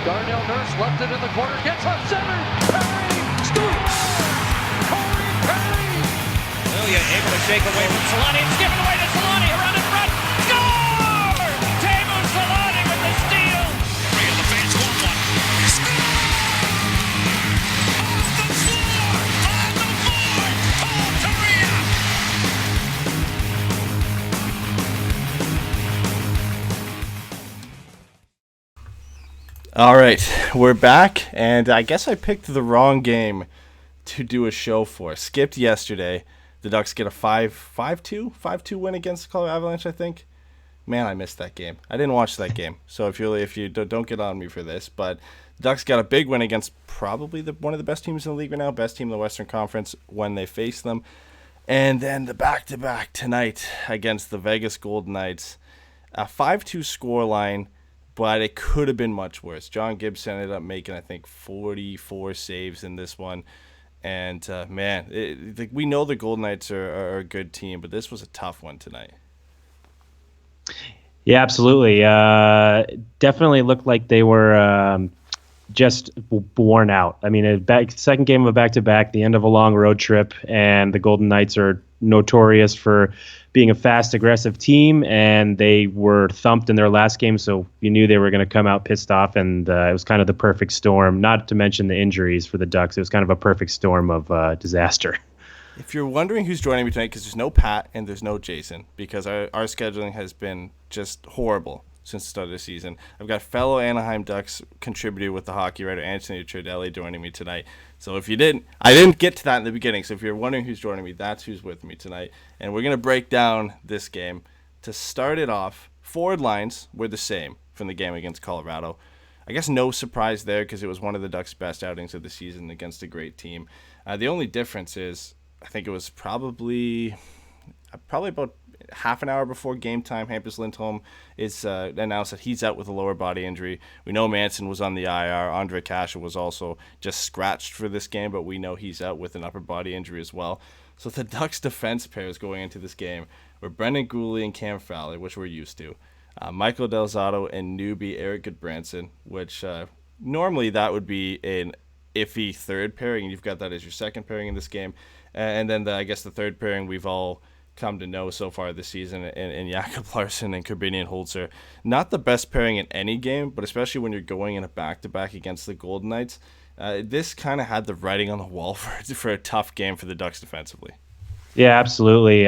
Darnell Nurse left it in the corner, gets up center, Perry, scores! Corey Perry! Ilya able to shake away from Solani, it's given away to Solani, around in front, score! Teemu Solani with the steal! And the fans want one. Score! Off the floor! On the board! Paul Kariya! All right, we're back, and I guess I picked the wrong game to do a show for. Skipped yesterday. The Ducks get a 5-2 win against the Colorado Avalanche, I think. Man, I missed that game. I didn't watch that game, so if you don't get on me for this, but the Ducks got a big win against probably one of the best teams in the league right now, best team in the Western Conference when they face them. And then the back-to-back tonight against the Vegas Golden Knights. A 5-2 scoreline, but it could have been much worse. John Gibson ended up making, I think, 44 saves in this one. And, we know the Golden Knights are a good team, but this was a tough one tonight. Yeah, absolutely. Definitely looked like they were just worn out. I mean, second game of a back-to-back, the end of a long road trip, and the Golden Knights are notorious for being a fast, aggressive team, and they were thumped in their last game, so you knew they were going to come out pissed off, and it was kind of the perfect storm, not to mention the injuries for the Ducks. It was kind of a perfect storm of disaster. If you're wondering who's joining me tonight, because there's no Pat and there's no Jason, because our scheduling has been just horrible since the start of the season. I've got fellow Anaheim Ducks contributor with the hockey writer Anthony Ciardelli joining me tonight. So I didn't get to that in the beginning. So if you're wondering who's joining me, that's who's with me tonight. And we're going to break down this game. To start it off, forward lines were the same from the game against Colorado. I guess no surprise there because it was one of the Ducks' best outings of the season against a great team. The only difference is I think it was probably about half an hour before game time, Hampus Lindholm is announced that he's out with a lower body injury. We know Manson was on the IR. Ondrej Kase was also just scratched for this game, but we know he's out with an upper body injury as well. So the Ducks defense pairs going into this game were Brendan Gooley and Cam Fowler, which we're used to. Michael Del Zotto and newbie Erik Gudbranson, which normally that would be an iffy third pairing, and you've got that as your second pairing in this game. And then I guess the third pairing we've all come to know so far this season in Jakob Larsson and Korbinian Holzer. Not the best pairing in any game, but especially when you're going in a back-to-back against the Golden Knights, this kind of had the writing on the wall for a tough game for the Ducks defensively. Yeah, absolutely.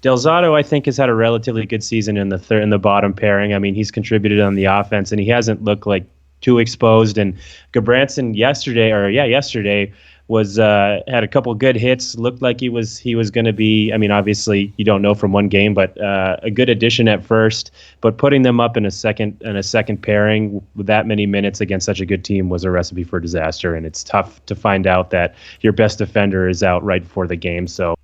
Del Zotto, I think, has had a relatively good season in the bottom pairing. I mean, he's contributed on the offense, and he hasn't looked like too exposed. And Gudbranson yesterday was had a couple good hits. Looked like he was going to be. I mean, obviously you don't know from one game, but a good addition at first. But putting them up in a second pairing with that many minutes against such a good team was a recipe for disaster. And it's tough to find out that your best defender is out right before the game. So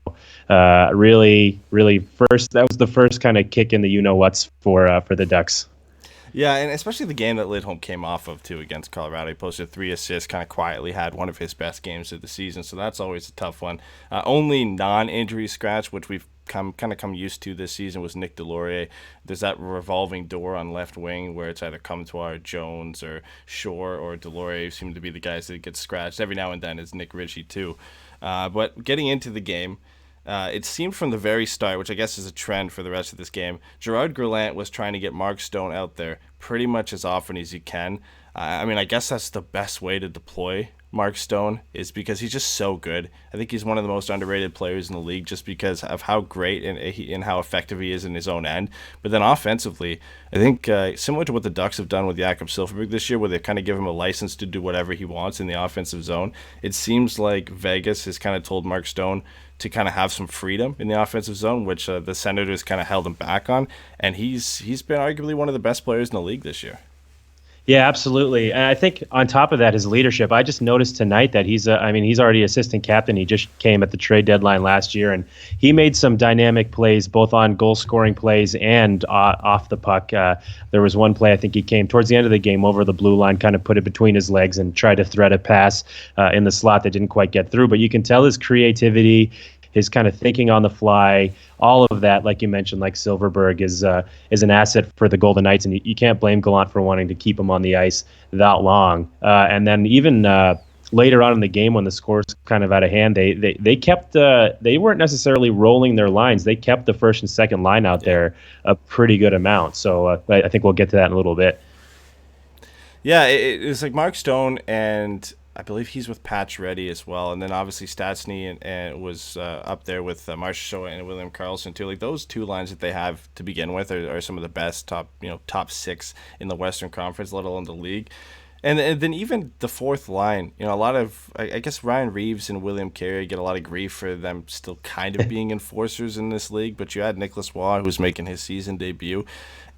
really, that was the first kind of kick in the you know what's for the Ducks. Yeah, and especially the game that Lindholm came off of, too, against Colorado. He posted 3 assists, kind of quietly had one of his best games of the season, so that's always a tough one. Only non-injury scratch, which we've come used to this season, was Nick Deslauriers. There's that revolving door on left wing where it's either Comtois or Jones or Shore or Deslauriers seem to be the guys that get scratched. Every now and then is Nick Ritchie, too. But getting into the game, it seemed from the very start, which I guess is a trend for the rest of this game, Gerard Gallant was trying to get Mark Stone out there pretty much as often as you can. I guess that's the best way to deploy Mark Stone is because he's just so good. I think he's one of the most underrated players in the league just because of how great and how effective he is in his own end. But then offensively, I think similar to what the Ducks have done with Jakob Silfverberg this year, where they kind of give him a license to do whatever he wants in the offensive zone, it seems like Vegas has kind of told Mark Stone to kind of have some freedom in the offensive zone, which the Senators kind of held him back on. And he's been arguably one of the best players in the league this year. Yeah, absolutely. And I think on top of that, his leadership. I just noticed tonight that he's already assistant captain. He just came at the trade deadline last year, and he made some dynamic plays, both on goal-scoring plays and off the puck. There was one play, I think he came towards the end of the game over the blue line, kind of put it between his legs and tried to thread a pass in the slot that didn't quite get through. But you can tell his creativity, his kind of thinking on the fly, all of that, like you mentioned, like Silverberg is an asset for the Golden Knights, and you can't blame Gallant for wanting to keep him on the ice that long. And then even later on in the game, when the score's kind of out of hand, they kept they weren't necessarily rolling their lines. They kept the first and second line out there a pretty good amount. So I think we'll get to that in a little bit. Yeah, it's like Mark Stone, and I believe he's with Pacioretty as well, and then obviously Stastny and was up there with Marchessault and William Karlsson too. Like those two lines that they have to begin with are some of the best top six in the Western Conference, let alone the league. And then even the fourth line, a lot of, I guess Ryan Reeves and William Carey get a lot of grief for them still kind of being enforcers in this league, but you had Nicholas Waugh, who's making his season debut,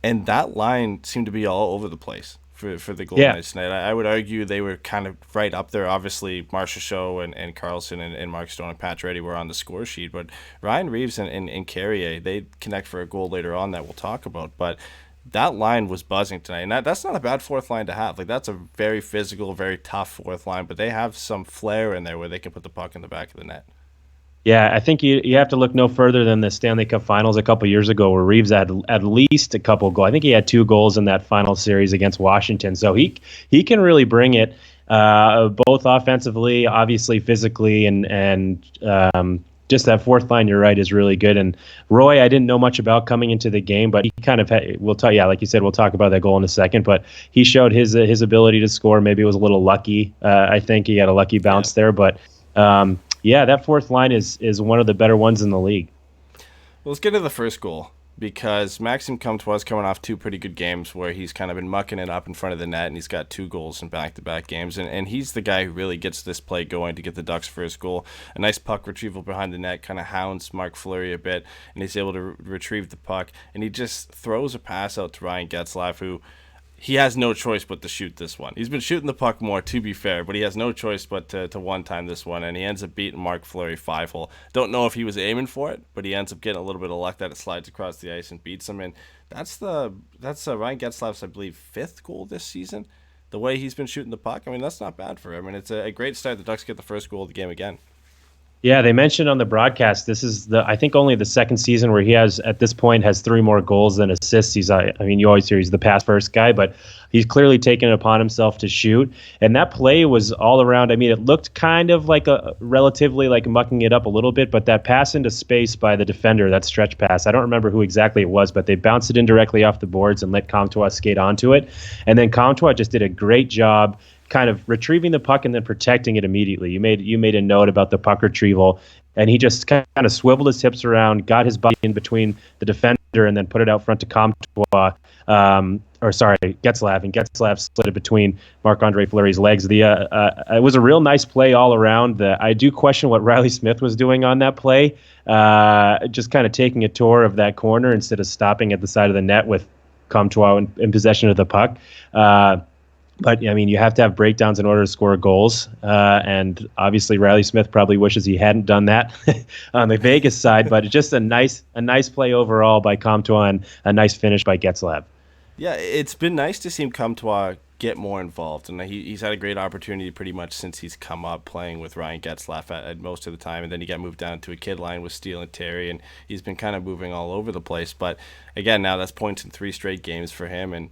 and that line seemed to be all over the place for the Golden Knights tonight. I would argue they were kind of right up there. Obviously, Marchessault and Karlsson and Mark Stone and Pacioretty were on the score sheet, but Ryan Reeves and Carrier, they connect for a goal later on that we'll talk about. But that line was buzzing tonight, and that's not a bad fourth line to have. Like that's a very physical, very tough fourth line, but they have some flair in there where they can put the puck in the back of the net. Yeah, I think you have to look no further than the Stanley Cup Finals a couple years ago, where Reeves had at least a couple goals. I think he had 2 goals in that final series against Washington. So he can really bring it, both offensively, obviously physically, and just that fourth line, you're right, is really good. And Roy, I didn't know much about coming into the game, but he kind of we'll talk. Yeah, like you said, we'll talk about that goal in a second. But he showed his ability to score. Maybe it was a little lucky. I think he had a lucky bounce there, but. Yeah, that fourth line is one of the better ones in the league. Well, let's get to the first goal, because Maxime Comtois is coming off 2 pretty good games where he's kind of been mucking it up in front of the net, and he's got 2 goals in back-to-back games. And he's the guy who really gets this play going to get the Ducks' first goal. A nice puck retrieval behind the net, kind of hounds Mark Fleury a bit, and he's able to retrieve the puck. And he just throws a pass out to Ryan Getzlaf, who he has no choice but to shoot this one. He's been shooting the puck more, to be fair, but he has no choice but to one-time this one, and he ends up beating Mark Fleury 5-hole. Don't know if he was aiming for it, but he ends up getting a little bit of luck that it slides across the ice and beats him. And that's Ryan Getzlaf's, I believe, 5th goal this season. The way he's been shooting the puck, I mean, that's not bad for him. And it's a great start. The Ducks get the first goal of the game again. Yeah, they mentioned on the broadcast, this is I think only the second season where he has 3 more goals than assists. You always hear he's the pass first guy, but he's clearly taken it upon himself to shoot. And that play was all around. I mean, it looked kind of like relatively like mucking it up a little bit, but that pass into space by the defender, that stretch pass, I don't remember who exactly it was, but they bounced it in directly off the boards and let Comtois skate onto it. And then Comtois just did a great job kind of retrieving the puck and then protecting it immediately. You made a note about the puck retrieval, and he just kind of swiveled his hips around, got his body in between the defender, and then put it out front to Getzlaf, and Getzlaf slid it between Marc-Andre Fleury's legs. It was a real nice play all around. I do question what Riley Smith was doing on that play, just kind of taking a tour of that corner instead of stopping at the side of the net with Comtois in possession of the puck. But, I mean, you have to have breakdowns in order to score goals. And obviously Riley Smith probably wishes he hadn't done that on the Vegas side. But just a nice play overall by Comtois and a nice finish by Getzlaf. Yeah, it's been nice to see Comtois get more involved. And he's had a great opportunity pretty much since he's come up playing with Ryan Getzlaf at most of the time. And then he got moved down to a kid line with Steele and Terry. And he's been kind of moving all over the place. But, again, now that's points in 3 straight games for him. And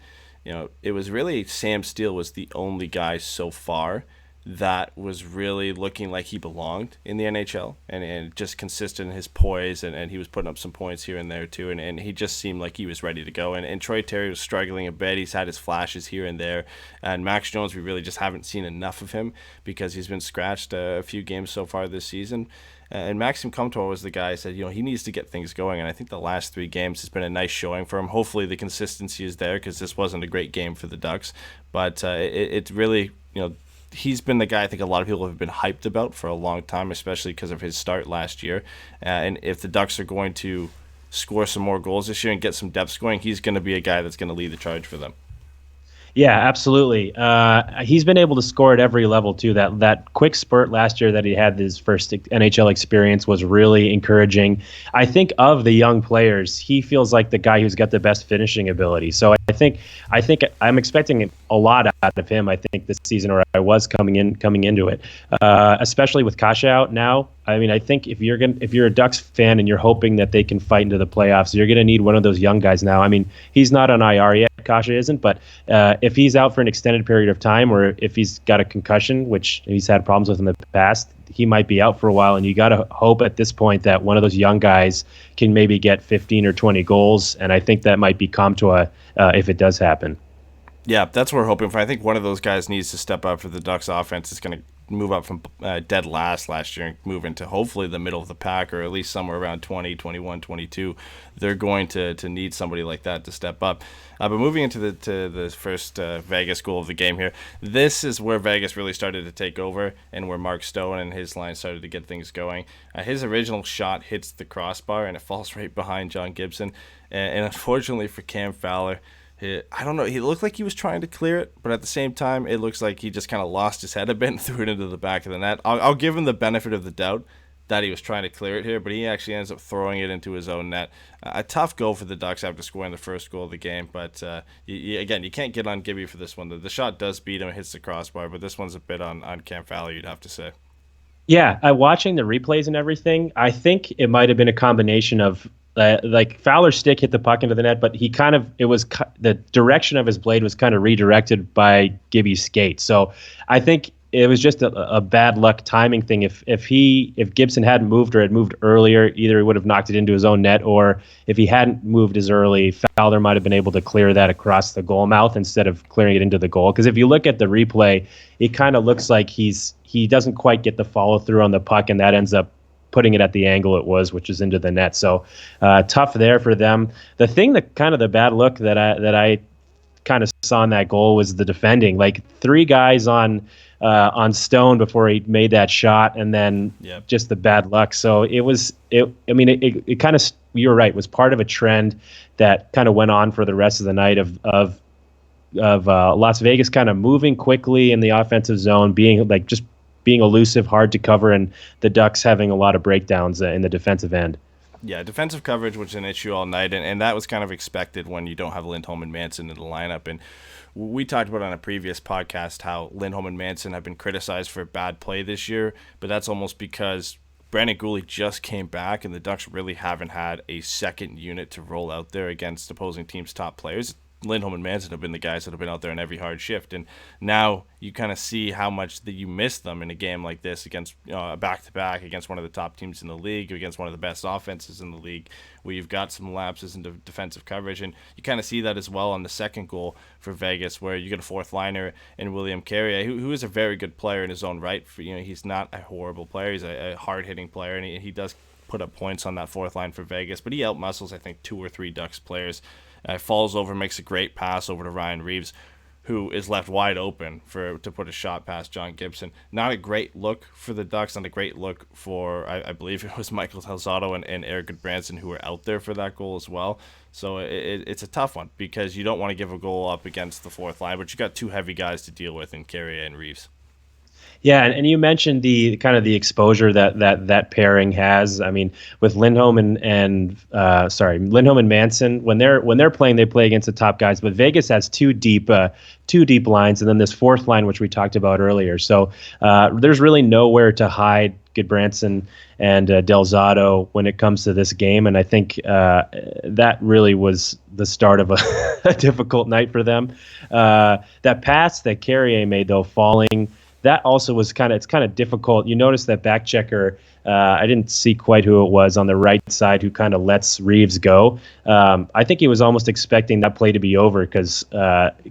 it was really Sam Steele was the only guy so far that was really looking like he belonged in the NHL and just consistent in his poise, and he was putting up some points here and there too, and he just seemed like he was ready to go. And Troy Terry was struggling a bit. He's had his flashes here and there, and Max Jones, we really just haven't seen enough of him because he's been scratched a few games so far this season. And Maxime Comtois was the guy who said, he needs to get things going. And I think the last 3 games has been a nice showing for him. Hopefully the consistency is there because this wasn't a great game for the Ducks. But it really, he's been the guy I think a lot of people have been hyped about for a long time, especially because of his start last year. And if the Ducks are going to score some more goals this year and get some depth going, he's going to be a guy that's going to lead the charge for them. Yeah, absolutely. He's been able to score at every level too. That quick spurt last year that he had his first NHL experience was really encouraging. I think of the young players, he feels like the guy who's got the best finishing ability. So I think I'm expecting a lot out of him. I think this season, or I was coming into it, especially with Kase out now. I mean, I think if you're a Ducks fan and you're hoping that they can fight into the playoffs, you're gonna need one of those young guys now. I mean, he's not on IR yet, Kase isn't, but if he's out for an extended period of time, or if he's got a concussion, which he's had problems with in the past, he might be out for a while. And you got to hope at this point that one of those young guys can maybe get 15 or 20 goals, and I think that might be Comtois if it does happen. Yeah, that's what we're hoping for. I think one of those guys needs to step up for the Ducks offense. It's going to move up from dead last year and move into hopefully the middle of the pack, or at least somewhere around 20, 21, 22. They're going to need somebody like that to step up. But moving into the first Vegas goal of the game here, this is where Vegas really started to take over and where Mark Stone and his line started to get things going. His original shot hits the crossbar and it falls right behind John Gibson. And unfortunately for Cam Fowler, I don't know, he looked like he was trying to clear it, but at the same time, it looks like he just kind of lost his head a bit and threw it into the back of the net. I'll give him the benefit of the doubt that he was trying to clear it here, but he actually ends up throwing it into his own net. A tough goal for the Ducks after scoring the first goal of the game, but again, you can't get on Gibby for this one. The shot does beat him, it hits the crossbar, but this one's a bit on Cam Fowler, you'd have to say. Yeah, watching the replays and everything, I think it might have been a combination of like Fowler's stick hit the puck into the net, but the direction of his blade was kind of redirected by Gibby's skate. So I think it was just a bad luck timing thing. If Gibson hadn't moved or had moved earlier, either he would have knocked it into his own net, or if he hadn't moved as early, Fowler might have been able to clear that across the goal mouth instead of clearing it into the goal. Because if you look at the replay, it kind of looks like he doesn't quite get the follow through on the puck, and that ends up putting it at the angle it was, which is into the net. So tough there for them. The thing that kind of the bad look that I kind of saw in that goal was the defending. Like 3 guys on Stone before he made that shot, and then just the bad luck. So it kind of, you're right, was part of a trend that kind of went on for the rest of the night of Las Vegas kind of moving quickly in the offensive zone, being elusive, hard to cover, and the Ducks having a lot of breakdowns in the defensive end. Yeah, defensive coverage was an issue all night, and that was kind of expected when you don't have Lindholm and Manson in the lineup. And we talked about on a previous podcast how Lindholm and Manson have been criticized for bad play this year, but that's almost because Brandon Gooley just came back, and the Ducks really haven't had a second unit to roll out there against opposing teams' top players. Lindholm and Manson have been the guys that have been out there in every hard shift, and now you kind of see how much that you miss them in a game like this against a back-to-back against one of the top teams in the league, against one of the best offenses in the league, where you've got some lapses in defensive coverage, and you kind of see that as well on the second goal for Vegas, where you get a fourth liner in William Carrier, who is a very good player in his own right. He's not a horrible player; he's a hard-hitting player, and he does put up points on that fourth line for Vegas, but he outmuscles, I think, 2 or 3 Ducks players. Falls over, makes a great pass over to Ryan Reeves, who is left wide open to put a shot past John Gibson. Not a great look for the Ducks, not a great look for, I believe it was Michael Delzato and Eric Goodbranson who were out there for that goal as well. So it's a tough one because you don't want to give a goal up against the fourth line, but you got 2 heavy guys to deal with in Carrier and Reeves. Yeah, and you mentioned the kind of the exposure that pairing has. I mean, with Lindholm and Manson, when they're playing, they play against the top guys. But Vegas has two deep lines, and then this fourth line, which we talked about earlier. So there's really nowhere to hide Goodbranson and Delzato when it comes to this game, and I think that really was the start of a difficult night for them. That pass that Carrier made, though, falling. That also was it's kind of difficult. You notice that back checker, I didn't see quite who it was on the right side who kind of lets Reeves go. I think he was almost expecting that play to be over because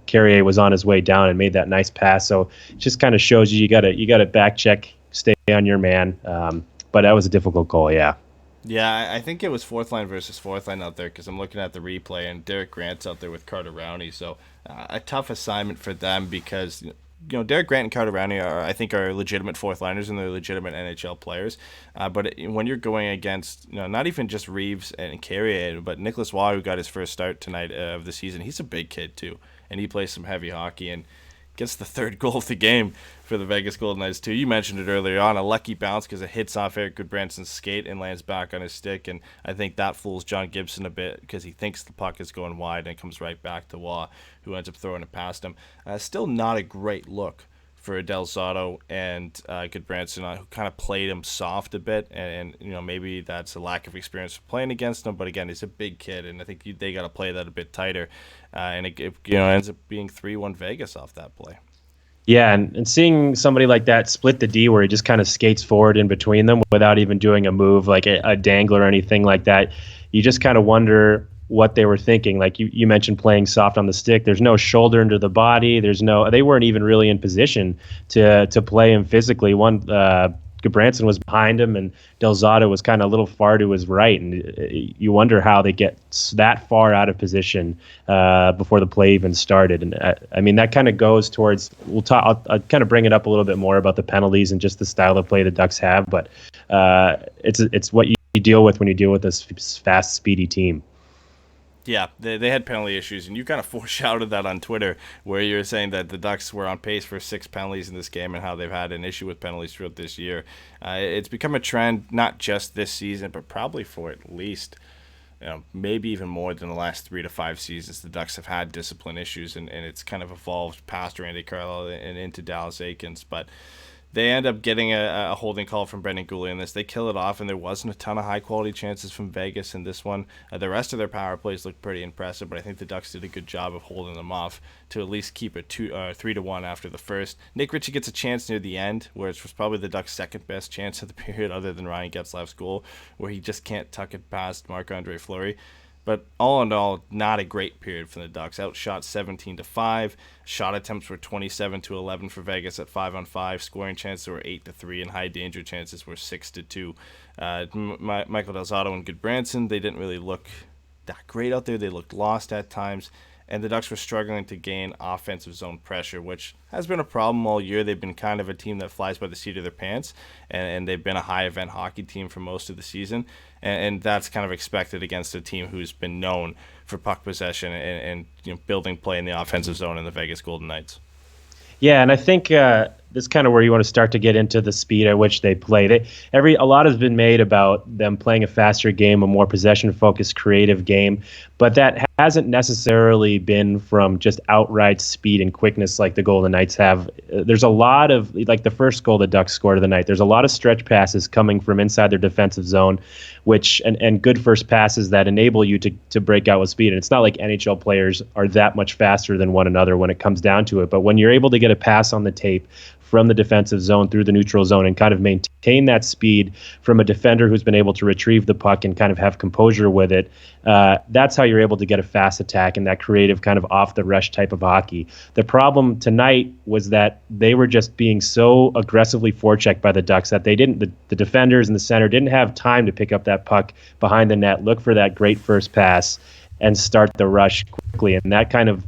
Carrier was on his way down and made that nice pass. So it just kind of shows you got to back check, stay on your man. But that was a difficult call, yeah. Yeah, I think it was fourth line versus fourth line out there because I'm looking at the replay and Derek Grant's out there with Carter Rowney. So a tough assignment for them because Derek Grant and Carter Rowney are legitimate fourth liners and they're legitimate NHL players. But when you're going against, not even just Reeves and Carrier, but Nicholas Waugh, who got his first start tonight of the season, he's a big kid too, and he plays some heavy hockey and gets the third goal of the game for the Vegas Golden Knights too. You mentioned it earlier on, a lucky bounce because it hits off Eric Goodbranson's skate and lands back on his stick, and I think that fools John Gibson a bit because he thinks the puck is going wide and it comes right back to Waugh, who ends up throwing it past him. Still not a great look for Del Zotto and Goodbranson, who kind of played him soft a bit, and maybe that's a lack of experience playing against him. But again, he's a big kid, and I think they got to play that a bit tighter, and it ends up being 3-1 Vegas off that play. Yeah, and seeing somebody like that split the D where he just kind of skates forward in between them without even doing a move like a dangle or anything like that, you just kind of wonder what they were thinking. Like you mentioned playing soft on the stick. There's no shoulder into the body. They weren't even really in position to play him physically. Goodbranson was behind him, and Del Zotto was kind of a little far to his right, and you wonder how they get that far out of position before the play even started. And I mean, that kind of goes towards. I'll kind of bring it up a little bit more about the penalties and just the style of play the Ducks have, but it's what you deal with when you deal with this fast, speedy team. Yeah, they had penalty issues, and you kind of foreshadowed that on Twitter, where you were saying that the Ducks were on pace for 6 penalties in this game and how they've had an issue with penalties throughout this year. It's become a trend, not just this season, but probably for at least, maybe even more than the last 3 to 5 seasons. The Ducks have had discipline issues, and it's kind of evolved past Randy Carlyle and into Dallas Eakins, but they end up getting a holding call from Brendan Goulet in this. They kill it off, and there wasn't a ton of high-quality chances from Vegas in this one. The rest of their power plays looked pretty impressive, but I think the Ducks did a good job of holding them off to at least keep it 3-1 after the first. Nick Ritchie gets a chance near the end, where it was probably the Ducks' second-best chance of the period other than Ryan Getzlaf's goal, where he just can't tuck it past Marc-Andre Fleury. But all in all, not a great period for the Ducks. Outshot 17-5. Shot attempts were 27-11 for Vegas at 5-on-5. Scoring chances were 8-3, and high danger chances were 6-2. Michael Del Zotto and Goodbranson, they didn't really look that great out there. They looked lost at times, and the Ducks were struggling to gain offensive zone pressure, which has been a problem all year. They've been kind of a team that flies by the seat of their pants, and they've been a high-event hockey team for most of the season, and that's kind of expected against a team who's been known for puck possession and building play in the offensive zone in the Vegas Golden Knights. Yeah, and I think this is kind of where you want to start to get into the speed at which they play. A lot has been made about them playing a faster game, a more possession-focused, creative game, but that hasn't necessarily been from just outright speed and quickness like the Golden Knights have. There's a lot of, like the first goal the Ducks scored of the night, there's a lot of stretch passes coming from inside their defensive zone, which and good first passes that enable you to break out with speed. And it's not like NHL players are that much faster than one another when it comes down to it, but when you're able to get a pass on the tape from the defensive zone through the neutral zone and kind of maintain that speed from a defender who's been able to retrieve the puck and kind of have composure with it, that's how you're able to get a fast attack and that creative kind of off-the-rush type of hockey. The problem tonight was that they were just being so aggressively forechecked by the Ducks that the defenders and the center didn't have time to pick up that puck behind the net, look for that great first pass, and start the rush quickly. And that kind of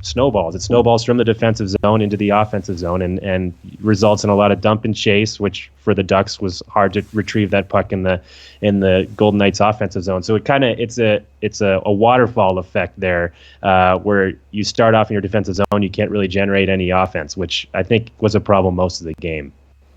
snowballs. It snowballs from the defensive zone into the offensive zone and results in a lot of dump and chase, which for the Ducks was hard to retrieve that puck in the Golden Knights offensive zone. So it's a waterfall effect there, where you start off in your defensive zone, you can't really generate any offense, which I think was a problem most of the game.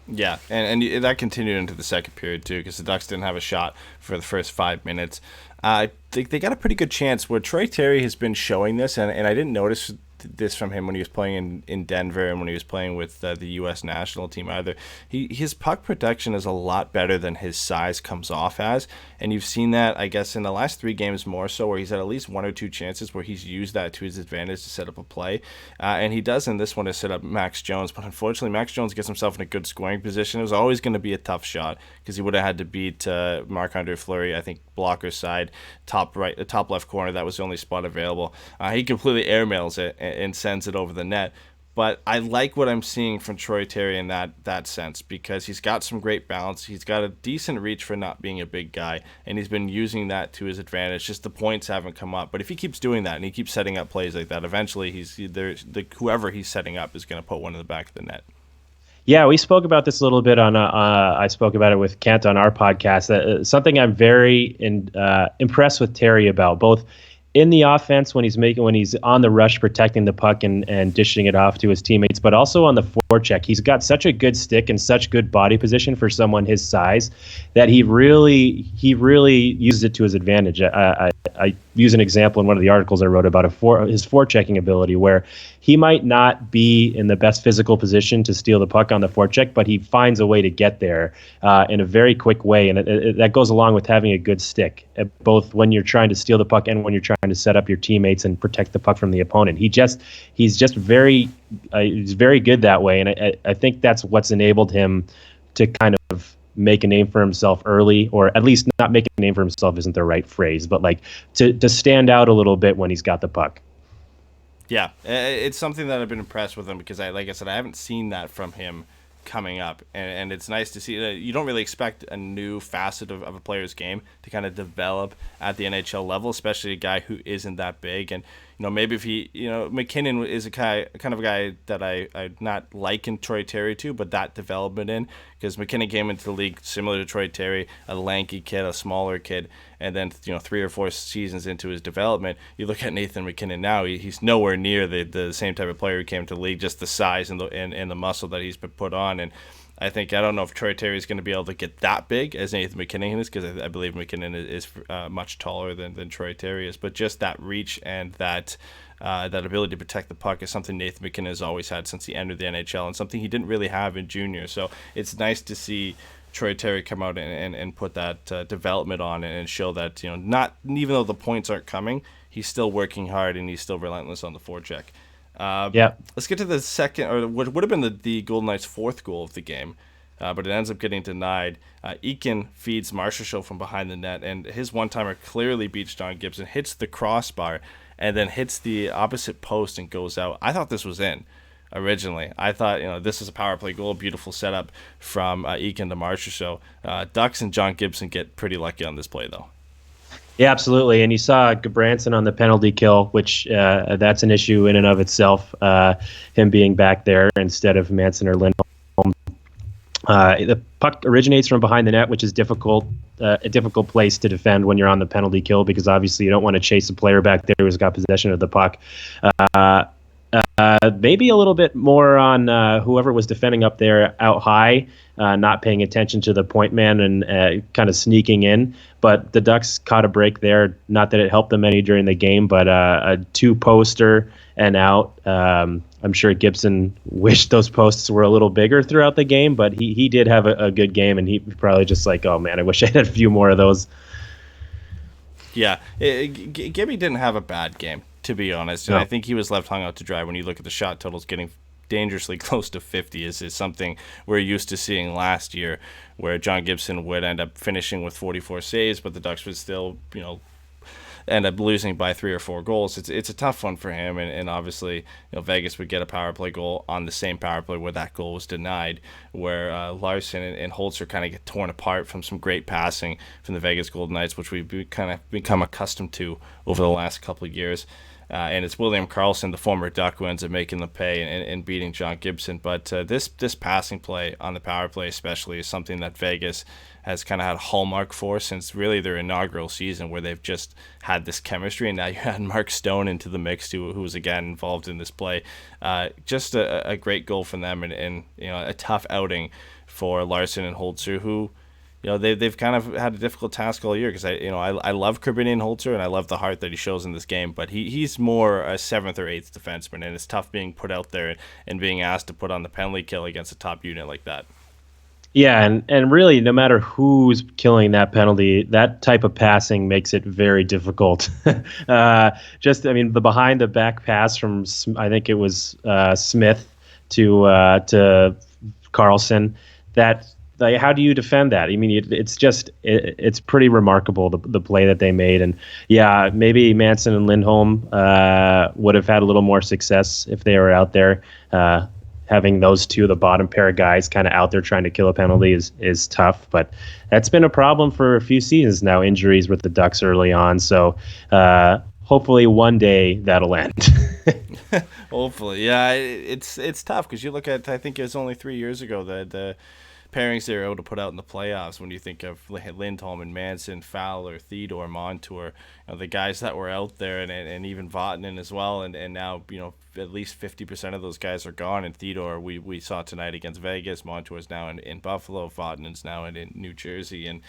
Yeah, and that continued into the second period too, because the Ducks didn't have a shot for the first 5 minutes. I think they got a pretty good chance where Troy Terry has been showing this, and I didn't notice this from him when he was playing in Denver and when he was playing with the U.S. national team either. His puck protection is a lot better than his size comes off as, and you've seen that, I guess, in the last 3 games more so, where he's had at least 1 or 2 chances where he's used that to his advantage to set up a play, and he does in this one to set up Max Jones, but unfortunately Max Jones gets himself in a good scoring position. It was always going to be a tough shot because he would have had to beat Marc-Andre Fleury, I think, blocker side, top left corner. That was the only spot available. He completely airmails it and sends it over the net. But I like what I'm seeing from Troy Terry in that sense, because he's got some great balance. He's got a decent reach for not being a big guy, and he's been using that to his advantage. Just the points haven't come up. But if he keeps doing that and he keeps setting up plays like that, eventually whoever he's setting up is going to put one in the back of the net. Yeah, we spoke about this a little bit on. I spoke about it with Kent on our podcast. Something I'm very impressed with Terry about, both in the offense when he's on the rush protecting the puck and dishing it off to his teammates, but also on the forecheck. He's got such a good stick and such good body position for someone his size that he really uses it to his advantage. I use an example in one of the articles I wrote about his forechecking ability, where he might not be in the best physical position to steal the puck on the forecheck, but he finds a way to get there in a very quick way, and that goes along with having a good stick, both when you're trying to steal the puck and when you're trying to set up your teammates and protect the puck from the opponent. He's very good that way, and I think that's what's enabled him to kind of make a name for himself early, or at least not make a name for himself isn't the right phrase, but like to stand out a little bit when he's got the puck. Yeah, it's something that I've been impressed with him because, like I said, I haven't seen that from him coming up, and it's nice to see that you don't really expect a new facet of a player's game to kind of develop at the NHL level, especially a guy who isn't that big. And maybe if he, McKinnon is a kind of a guy that I not liken Troy Terry to, but that development in, because McKinnon came into the league similar to Troy Terry, a lanky kid, a smaller kid, and then 3 or 4 seasons into his development, you look at Nathan McKinnon now, he's nowhere near the same type of player who came to the league, just the size and the muscle that he's been put on. And I don't know if Troy Terry is going to be able to get that big as Nathan McKinnon is, because I believe McKinnon is much taller than Troy Terry is, but just that reach and that ability to protect the puck is something Nathan McKinnon has always had since he entered the NHL, and something he didn't really have in junior. So it's nice to see Troy Terry come out and put that development on and show that not even though the points aren't coming, he's still working hard and he's still relentless on the forecheck. Let's get to the second, or what would have been the Golden Knights' 4th goal of the game, but it ends up getting denied. Eakin feeds Marchessault from behind the net, and his one-timer clearly beats John Gibson, hits the crossbar, and then hits the opposite post and goes out. I thought this was in. Originally, I thought this is a power play goal, beautiful setup from Eakin to Marchessault. Ducks and John Gibson get pretty lucky on this play, though. Yeah, absolutely. And you saw Gabranson on the penalty kill, which that's an issue in and of itself, him being back there instead of Manson or Lindholm. The puck originates from behind the net, which is a difficult place to defend when you're on the penalty kill, because obviously you don't want to chase a player back there who's got possession of the puck. Maybe a little bit more on whoever was defending up there out high, not paying attention to the point man and kind of sneaking in. But the Ducks caught a break there. Not that it helped them any during the game, but a 2-poster and out. I'm sure Gibson wished those posts were a little bigger throughout the game, but he did have a good game, and he probably just like, oh man, I wish I had a few more of those. Yeah, Gibby didn't have a bad game, to be honest. And I think he was left hung out to dry when you look at the shot totals. Getting dangerously close to 50 is something we're used to seeing last year, where John Gibson would end up finishing with 44 saves, but the Ducks would still, end up losing by 3 or 4 goals. It's a tough one for him, and obviously Vegas would get a power play goal on the same power play where that goal was denied, where Larson and Holzer kind of get torn apart from some great passing from the Vegas Golden Knights, which we've kind of become accustomed to over the last couple of years. And it's William Karlsson, the former Duck, who ends up making the pay and beating John Gibson. But this passing play on the power play especially is something that Vegas has kind of had a hallmark for since really their inaugural season, where they've just had this chemistry. And now you had Mark Stone into the mix, who was again involved in this play. Just a great goal from them, and a tough outing for Larson and Holzer, who they've kind of had a difficult task all year, because I love Korbinian Holzer and I love the heart that he shows in this game, but he's more a 7th or 8th defenseman, and it's tough being put out there and being asked to put on the penalty kill against a top unit like that. Yeah, and really, no matter who's killing that penalty, that type of passing makes it very difficult. The behind the back pass from, I think it was Smith to Karlsson, that. Like, how do you defend that? I mean, it's pretty remarkable, the play that they made. And yeah, maybe Manson and Lindholm would have had a little more success if they were out there. Having those two, the bottom pair of guys, kind of out there trying to kill a penalty is tough. But that's been a problem for a few seasons now, injuries with the Ducks early on. So hopefully one day that'll end. Hopefully, yeah. It's tough, because you look at, I think it was only 3 years ago that the pairings they were able to put out in the playoffs, when you think of Lindholm and Manson, Fowler, Theodore, Montour, the guys that were out there, and even Vatanen as well, and now at least 50% of those guys are gone. And Theodore, we saw tonight against Vegas. Montour's now in Buffalo. Vatanin's now in New Jersey. And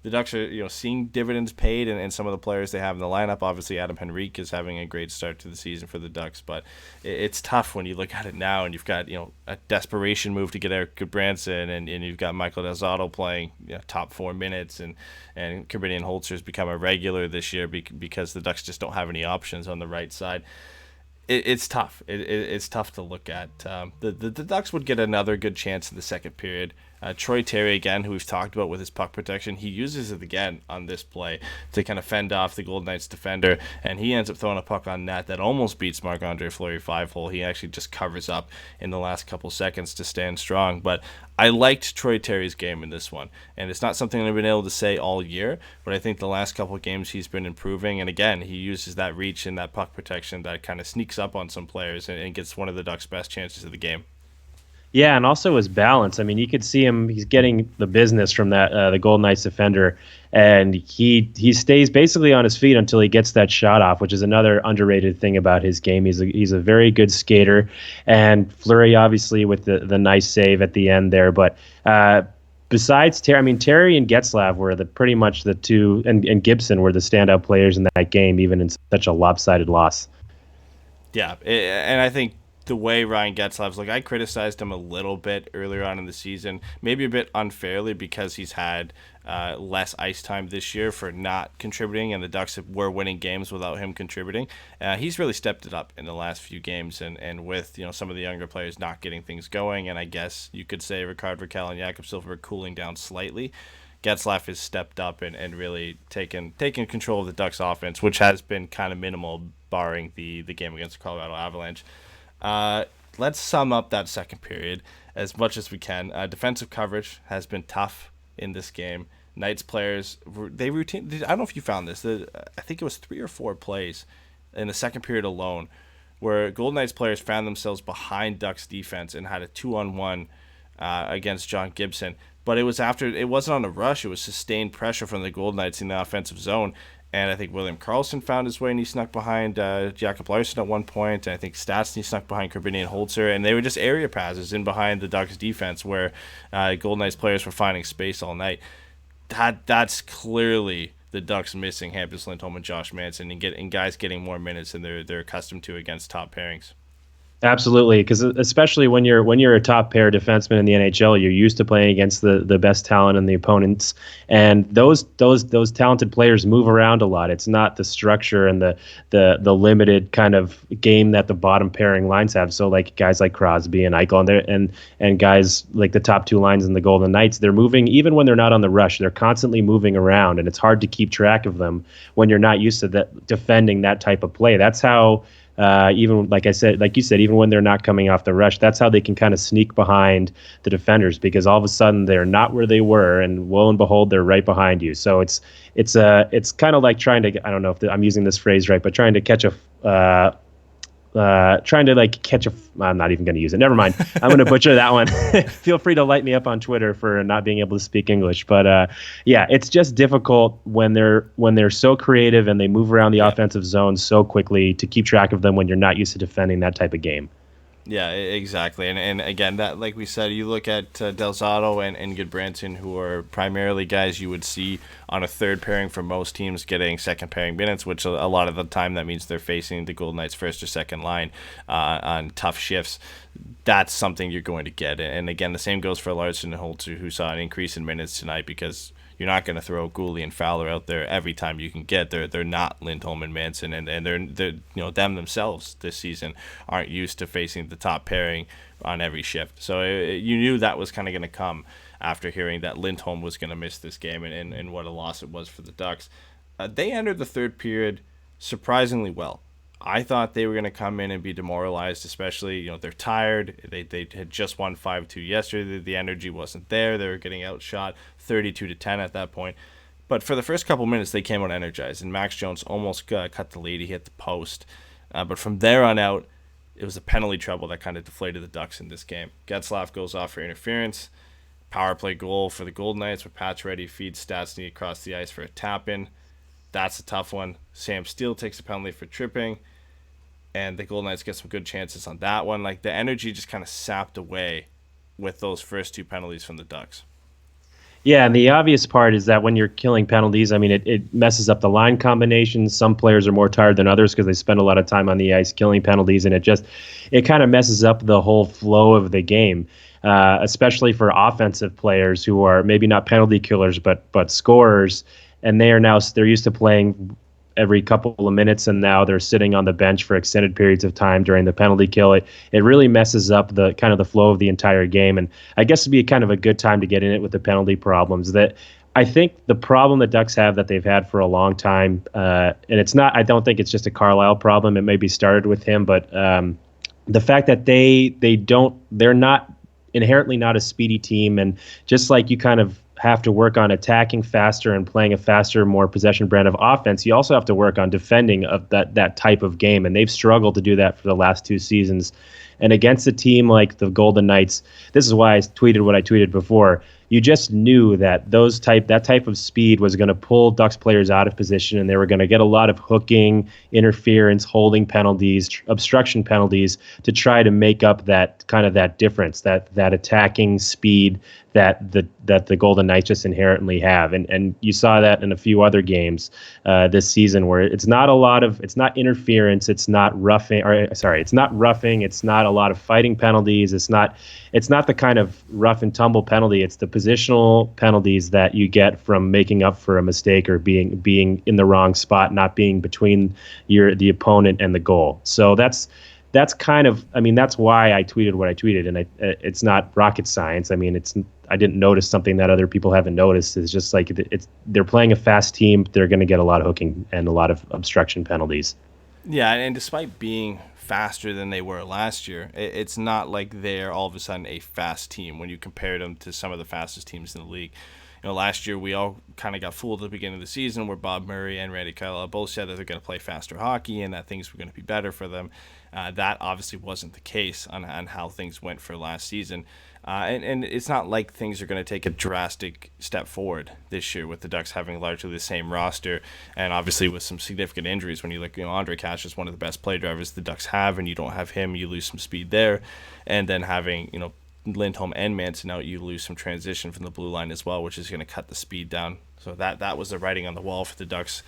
the Ducks are seeing dividends paid and some of the players they have in the lineup. Obviously, Adam Henrique is having a great start to the season for the Ducks, but it's tough when you look at it now and you've got a desperation move to get Eric Goodbranson and you've got Michael Del Zotto playing top 4 minutes and Corbinian Holzer's become a regular this year because the Ducks just don't have any options on the right side. It's tough. It's tough to look at. The Ducks would get another good chance in the second period. Troy Terry, again, who we've talked about with his puck protection, he uses it again on this play to kind of fend off the Golden Knights defender, and he ends up throwing a puck on net that almost beats Marc-Andre Fleury 5-hole. He actually just covers up in the last couple seconds to stand strong. But I liked Troy Terry's game in this one, and it's not something I've been able to say all year, but I think the last couple of games he's been improving, and again, he uses that reach and that puck protection that kind of sneaks up on some players and gets one of the Ducks' best chances of the game. Yeah, and also his balance. I mean, you could see him; he's getting the business from that the Golden Knights defender, and he stays basically on his feet until he gets that shot off, which is another underrated thing about his game. He's a very good skater, and Fleury obviously with the nice save at the end there. But besides Terry, I mean, Terry and Getzlaf were pretty much the two, and Gibson were the standout players in that game, even in such a lopsided loss. Yeah, and I think the way Ryan Getzlaf's I criticized him a little bit earlier on in the season, maybe a bit unfairly because he's had less ice time this year for not contributing, and the Ducks were winning games without him contributing. He's really stepped it up in the last few games, and with some of the younger players not getting things going, and I guess you could say Rickard Rakell and Jakob Silfverberg cooling down slightly, Getzlaf has stepped up and really taken control of the Ducks offense, which has been kind of minimal barring the game against the Colorado Avalanche. Let's sum up that second period as much as we can. Defensive coverage has been tough in this game. Knights players, I don't know if you found this. I think it was 3 or 4 plays in the second period alone where Golden Knights players found themselves behind Ducks defense and had a 2-on-1 against John Gibson. But it wasn't on a rush. It was sustained pressure from the Golden Knights in the offensive zone. And I think William Karlsson found his way and he snuck behind Jakob Larsson at one point. And I think Stastny snuck behind Corbinian Holzer. And they were just area passes in behind the Ducks defense where Golden Knights players were finding space all night. That's clearly the Ducks missing Hampus Lindholm and Josh Manson and guys getting more minutes than they're accustomed to against top pairings. Absolutely, because especially when you're a top pair defenseman in the NHL, you're used to playing against the best talent and the opponents, and those talented players move around a lot. It's not the structure and the limited kind of game that the bottom pairing lines have. So like guys like Crosby and Eichel and guys like the top 2 lines in the Golden Knights, they're moving even when they're not on the rush. They're constantly moving around, and it's hard to keep track of them when you're not used to defending that type of play. That's how. Even like you said, even when they're not coming off the rush, that's how they can kind of sneak behind the defenders because all of a sudden they're not where they were, and lo and behold, they're right behind you. So it's kind of like trying to, I don't know if I'm using this phrase right, but trying to catch a. I'm not even going to use it. Never mind. I'm going to butcher that one. Feel free to light me up on Twitter for not being able to speak English. But yeah, it's just difficult when they're so creative and they move around the offensive zone so quickly to keep track of them when you're not used to defending that type of game. Yeah, exactly. And again, that like we said, you look at Del Zotto and Goodbranson, who are primarily guys you would see on a third pairing for most teams getting second pairing minutes, which a lot of the time that means they're facing the Golden Knights' first or second line on tough shifts. That's something you're going to get. And again, the same goes for Larsson and Holzer, who saw an increase in minutes tonight because you're not going to throw Gooley and Fowler out there every time you can get. They're not Lindholm and Manson, and they're them themselves this season aren't used to facing the top pairing on every shift. So you knew that was kind of going to come after hearing that Lindholm was going to miss this game and what a loss it was for the Ducks. They entered the third period surprisingly well. I thought they were going to come in and be demoralized, especially, they're tired. They had just won 5-2 yesterday. The energy wasn't there. They were getting outshot 32-10 at that point. But for the first couple minutes, they came out energized, and Max Jones almost cut the lead. He hit the post. But from there on out, it was the penalty trouble that kind of deflated the Ducks in this game. Getzlaf goes off for interference. Power play goal for the Golden Knights where Pacioretty feeds Stastny across the ice for a tap-in. That's a tough one. Sam Steele takes a penalty for tripping. and the Golden Knights get some good chances on that one. Like, the energy just kind of sapped away with those first 2 penalties from the Ducks. Yeah, and the obvious part is that when you're killing penalties, I mean, it messes up the line combinations. Some players are more tired than others because they spend a lot of time on the ice killing penalties, and it kind of messes up the whole flow of the game, especially for offensive players who are maybe not penalty killers but scorers, and they're used to playing every couple of minutes, and now they're sitting on the bench for extended periods of time during the penalty kill. It really messes up the kind of the flow of the entire game, and I guess it'd be kind of a good time to get in it with the penalty problems. That I think the problem the Ducks have that they've had for a long time, and it's not. I don't think it's just a Carlisle problem. It maybe started with him, but the fact that they're not inherently not a speedy team, and just like you kind of have to work on attacking faster and playing a faster, more possession brand of offense, you also have to work on defending of that type of game, and they've struggled to do that for the last 2 seasons. And against a team like the Golden Knights, this is why I tweeted what I tweeted before. You just knew that that type of speed was going to pull Ducks players out of position, and they were going to get a lot of hooking, interference, holding penalties, obstruction penalties to try to make up that kind of that difference, that attacking speed that the Golden Knights just inherently have. And you saw that in a few other games this season where it's not interference, it's not roughing, it's not a lot of fighting penalties, it's not the kind of rough and tumble penalty, it's the positional penalties that you get from making up for a mistake or being in the wrong spot, not being between the opponent and the goal. So that's kind of, I mean, that's why I tweeted what I tweeted, and it's not rocket science. I mean, I didn't notice something that other people haven't noticed. It's just like they're playing a fast team. They're going to get a lot of hooking and a lot of obstruction penalties. Yeah, and despite being faster than they were last year, it's not like they're all of a sudden a fast team when you compare them to some of the fastest teams in the league. You know, last year we all kind of got fooled at the beginning of the season where Bob Murray and Randy Carlyle both said that they're going to play faster hockey and that things were going to be better for them. That obviously wasn't the case on how things went for last season. And it's not like things are going to take a drastic step forward this year with the Ducks having largely the same roster and obviously with some significant injuries. When you look, Ondrej Kase is one of the best play drivers the Ducks have, and you don't have him, you lose some speed there. And then having, Lindholm and Manson out, you lose some transition from the blue line as well, which is going to cut the speed down. So that was the writing on the wall for the Ducks,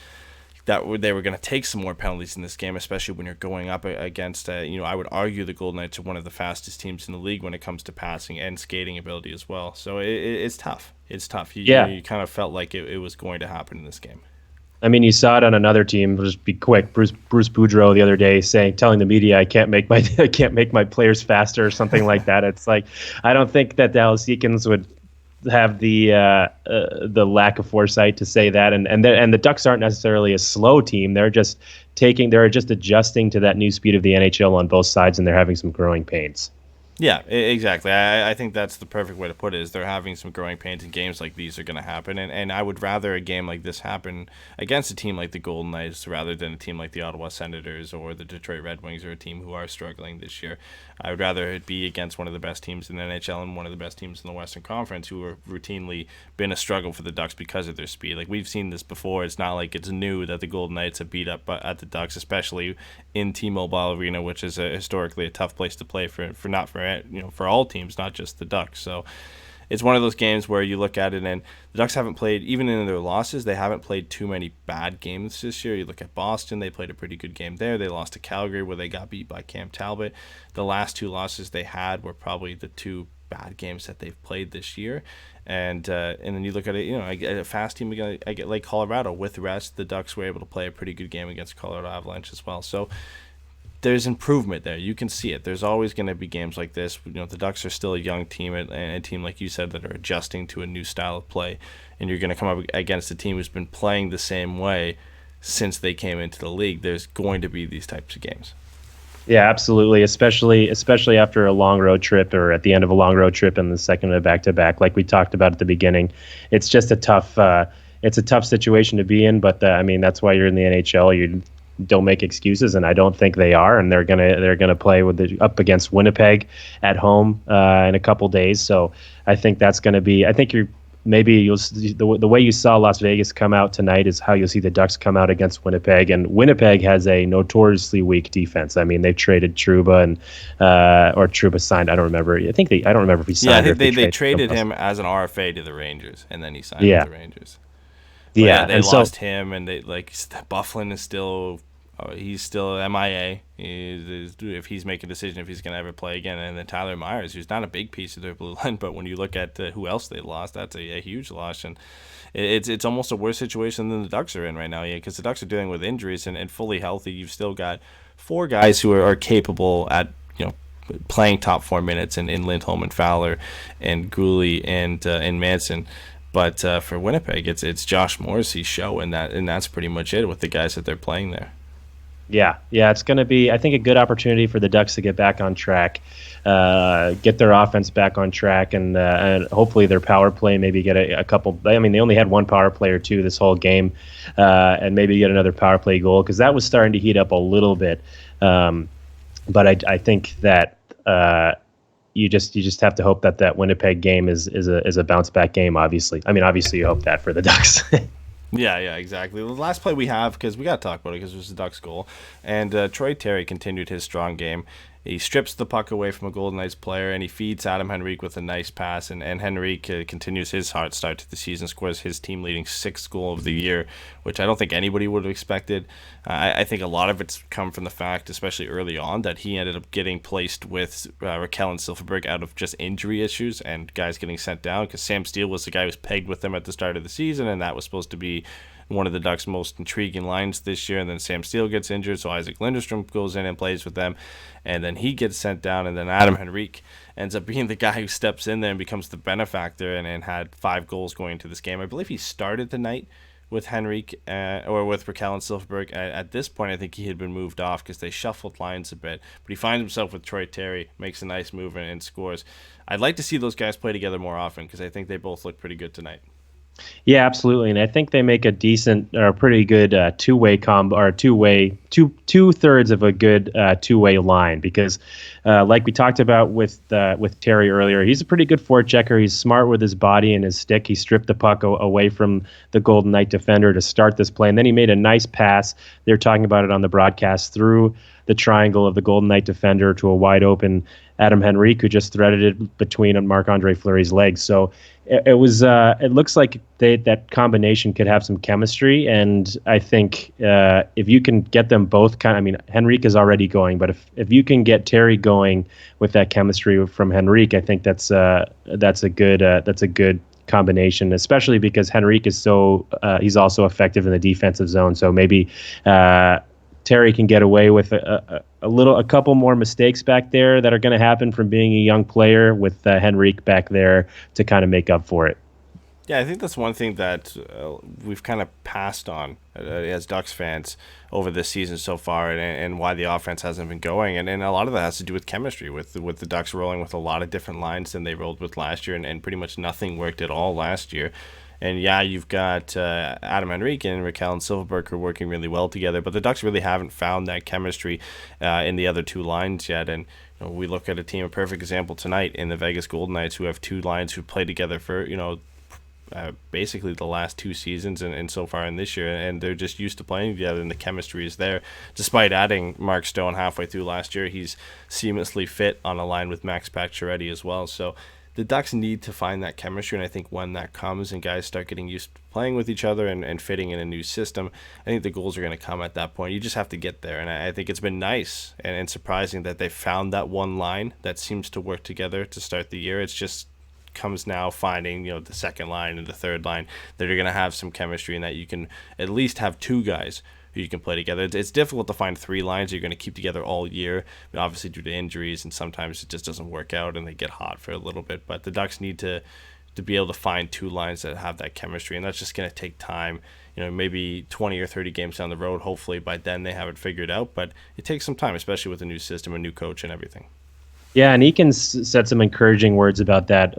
that they were going to take some more penalties in this game, especially when you're going up against, I would argue the Golden Knights are one of the fastest teams in the league when it comes to passing and skating ability as well. So it's tough. It's tough. You kind of felt like it was going to happen in this game. I mean, you saw it on another team. Just be quick. Bruce Boudreau the other day telling the media, I can't make my players faster or something like that. It's like, I don't think that Dallas Eakins would have the lack of foresight to say that, and the Ducks aren't necessarily a slow team. They're just adjusting to that new speed of the NHL on both sides, and they're having some growing pains. Yeah, exactly. I think that's the perfect way to put it, is they're having some growing pains, and games like these are going to happen. And I would rather a game like this happen against a team like the Golden Knights rather than a team like the Ottawa Senators or the Detroit Red Wings, or a team who are struggling this year. I would rather it be against one of the best teams in the NHL and one of the best teams in the Western Conference, who have routinely been a struggle for the Ducks because of their speed. Like, we've seen this before. It's not like it's new that the Golden Knights have beat up at the Ducks, especially in T-Mobile Arena, which is historically a tough place to play for all teams, not just the Ducks. So it's one of those games where you look at it, and the Ducks haven't played, even in their losses, they haven't played too many bad games this year. You look at Boston, they played a pretty good game there. They lost to Calgary, where they got beat by Cam Talbot. The last 2 losses they had were probably the 2 bad games that they've played this year. And then you look at it, a fast team like Colorado. With rest, the Ducks were able to play a pretty good game against Colorado Avalanche as well. So there's improvement there. You can see it. There's always going to be games like this. The Ducks are still a young team, and a team, like you said, that are adjusting to a new style of play. And you're going to come up against a team who's been playing the same way since they came into the league. There's going to be these types of games. Yeah, absolutely. Especially after a long road trip, or at the end of a long road trip, and the second of a back-to-back, like we talked about at the beginning. It's just a tough situation to be in. But that's why you're in the NHL. You don't make excuses, and I don't think they are. And they're gonna play up against Winnipeg at home in a couple days. So I think that's gonna be. I think maybe you'll see the way you saw Las Vegas come out tonight is how you'll see the Ducks come out against Winnipeg. And Winnipeg has a notoriously weak defense. I mean, they've traded Trouba or Trouba signed. I don't remember. I don't remember if he signed. Yeah, I think they traded him as an RFA to the Rangers, and then he signed with the Rangers. But they lost him, and they Bufflin is still. He's still MIA. If he's making a decision if he's going to ever play again, and then Tyler Myers, who's not a big piece of their blue line, but when you look at who else they lost, that's a huge loss, and it's almost a worse situation than the Ducks are in right now. Yeah, because the Ducks are dealing with injuries and fully healthy. You've still got 4 guys who are capable at playing top 4 minutes in Lindholm and Fowler and Gooley and Manson. But for Winnipeg, it's Josh Morrissey's show, and that's pretty much it with the guys that they're playing there. Yeah, it's going to be, I think, a good opportunity for the Ducks to get back on track, get their offense back on track, and hopefully their power play, maybe get a couple. I mean, they only had 1 power play or 2 this whole game, and maybe get another power play goal, because that was starting to heat up a little bit. But I think that you just have to hope that Winnipeg game is a bounce back game. Obviously, I mean, obviously you hope that for the Ducks. Yeah, exactly. The last play we have, because we got to talk about it because it was the Ducks' goal, and Troy Terry continued his strong game. He strips the puck away from a Golden Knights player, and he feeds Adam Henrique with a nice pass, and Henrique continues his hot start to the season, scores his team-leading 6th goal of the year, which I don't think anybody would have expected. I think a lot of it's come from the fact, especially early on, that he ended up getting placed with Raquel and Silfverberg out of just injury issues and guys getting sent down, because Sam Steele was the guy who was pegged with them at the start of the season, and that was supposed to be one of the Ducks' most intriguing lines this year, and then Sam Steele gets injured, so Isaac Lindstrom goes in and plays with them, and then he gets sent down, and then Adam Henrique ends up being the guy who steps in there and becomes the benefactor and had 5 goals going into this game. I believe he started the night with Henrique or with Raquel and Silfverberg. At this point, I think he had been moved off because they shuffled lines a bit, but he finds himself with Troy Terry, makes a nice move and scores. I'd like to see those guys play together more often because I think they both look pretty good tonight. Yeah, absolutely, and I think they make a decent or pretty good two-way combo, or two-thirds of a good two-way line, because like we talked about with Terry earlier, he's a pretty good forechecker. He's smart with his body and his stick. He stripped the puck away from the Golden Knight defender to start this play, and then he made a nice pass. They're talking about it on the broadcast, through the triangle of the Golden Knight defender to a wide open Adam Henrique, who just threaded it between Marc-Andre Fleury's legs. So it was. It looks like that combination could have some chemistry, and I think if you can get them both Henrique is already going, but if you can get Terry going with that chemistry from Henrique, I think that's a good combination, especially because Henrique is he's also effective in the defensive zone. So maybe Terry can get away with a couple more mistakes back there that are going to happen from being a young player, with Henrique back there to kind of make up for it. Yeah, I think that's one thing that we've kind of passed on as Ducks fans over this season so far, and why the offense hasn't been going. And a lot of that has to do with chemistry, with the Ducks rolling with a lot of different lines than they rolled with last year, and pretty much nothing worked at all last year. And yeah, you've got Adam Henrique and Raquel and Silfverberg are working really well together, but the Ducks really haven't found that chemistry in the other 2 lines yet. And we look at a perfect example tonight in the Vegas Golden Knights, who have 2 lines who play together for basically the last 2 seasons and so far in this year, and they're just used to playing together, and the chemistry is there. Despite adding Mark Stone halfway through last year, he's seamlessly fit on a line with Max Pacioretty as well. So the Ducks need to find that chemistry, and I think when that comes and guys start getting used to playing with each other and fitting in a new system, I think the goals are going to come at that point. You just have to get there, and I think it's been nice and surprising that they found that one line that seems to work together to start the year. It's just comes now finding the second line and the third line that are going to have some chemistry, and that you can at least have 2 guys who you can play together. It's difficult to find 3 lines you're going to keep together all year, but obviously due to injuries, and sometimes it just doesn't work out and they get hot for a little bit. But the Ducks need to be able to find 2 lines that have that chemistry, and that's just going to take time. Maybe 20 or 30 games down the road, hopefully by then they have it figured out, but it takes some time, especially with a new system, a new coach and everything. Yeah, and Eakins said some encouraging words about that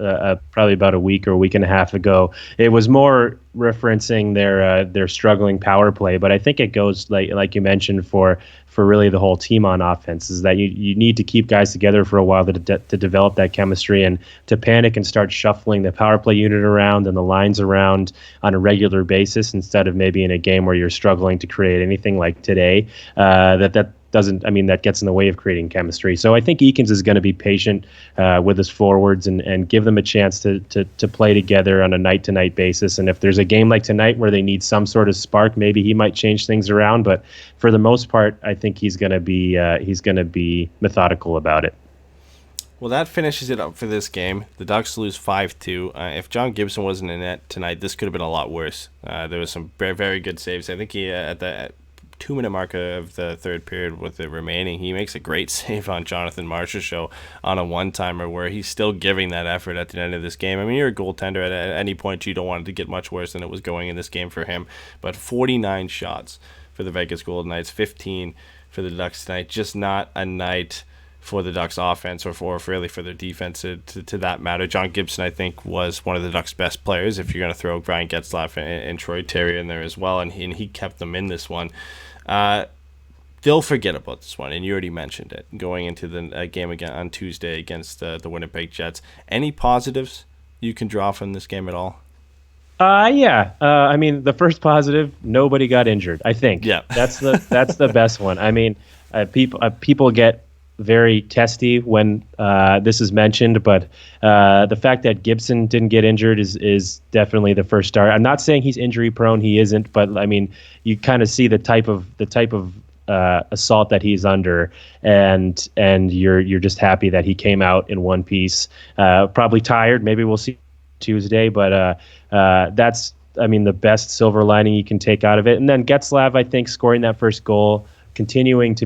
probably about a week or a week and a half ago. It was more referencing their struggling power play, but I think it goes like you mentioned for really the whole team on offense, is that you need to keep guys together for a while to develop that chemistry, and to panic and start shuffling the power play unit around and the lines around on a regular basis instead of maybe in a game where you're struggling to create anything like today. That gets in the way of creating chemistry. So I think Eakins is going to be patient with his forwards and give them a chance to play together on a night-to-night basis. And if there's a game like tonight where they need some sort of spark, maybe he might change things around. But for the most part, I think he's going to be methodical about it. Well, that finishes it up for this game. The Ducks lose 5-2. If John Gibson wasn't in net tonight, this could have been a lot worse. There was some very, very good saves. I think he at the 2-minute mark of the third period with it remaining, he makes a great save on Jonathan March's show on a one-timer where he's still giving that effort at the end of this game. I mean, you're a goaltender. At any point, you don't want it to get much worse than it was going in this game for him. But 49 shots for the Vegas Golden Knights, 15 for the Ducks tonight. Just not a night for the Ducks offense or really for their defense to that matter. John Gibson, I think, was one of the Ducks' best players, if you're going to throw Ryan Getzlaf and Troy Terry in there as well, and he kept them in this one. They'll forget about this one, and you already mentioned it, going into the game again on Tuesday against the Winnipeg Jets. Any positives you can draw from this game at all? Yeah. I mean, the first positive, nobody got injured, I think. Yeah. That's the best one. I mean, people get very testy when this is mentioned, but the fact that Gibson didn't get injured is definitely the first start. I'm not saying he's injury prone; he isn't, but I mean, you kind of see the type of assault that he's under, and you're just happy that he came out in one piece. Probably tired. Maybe we'll see Tuesday, but that's the best silver lining you can take out of it. And then Getzlaf, I think, scoring that first goal, continuing to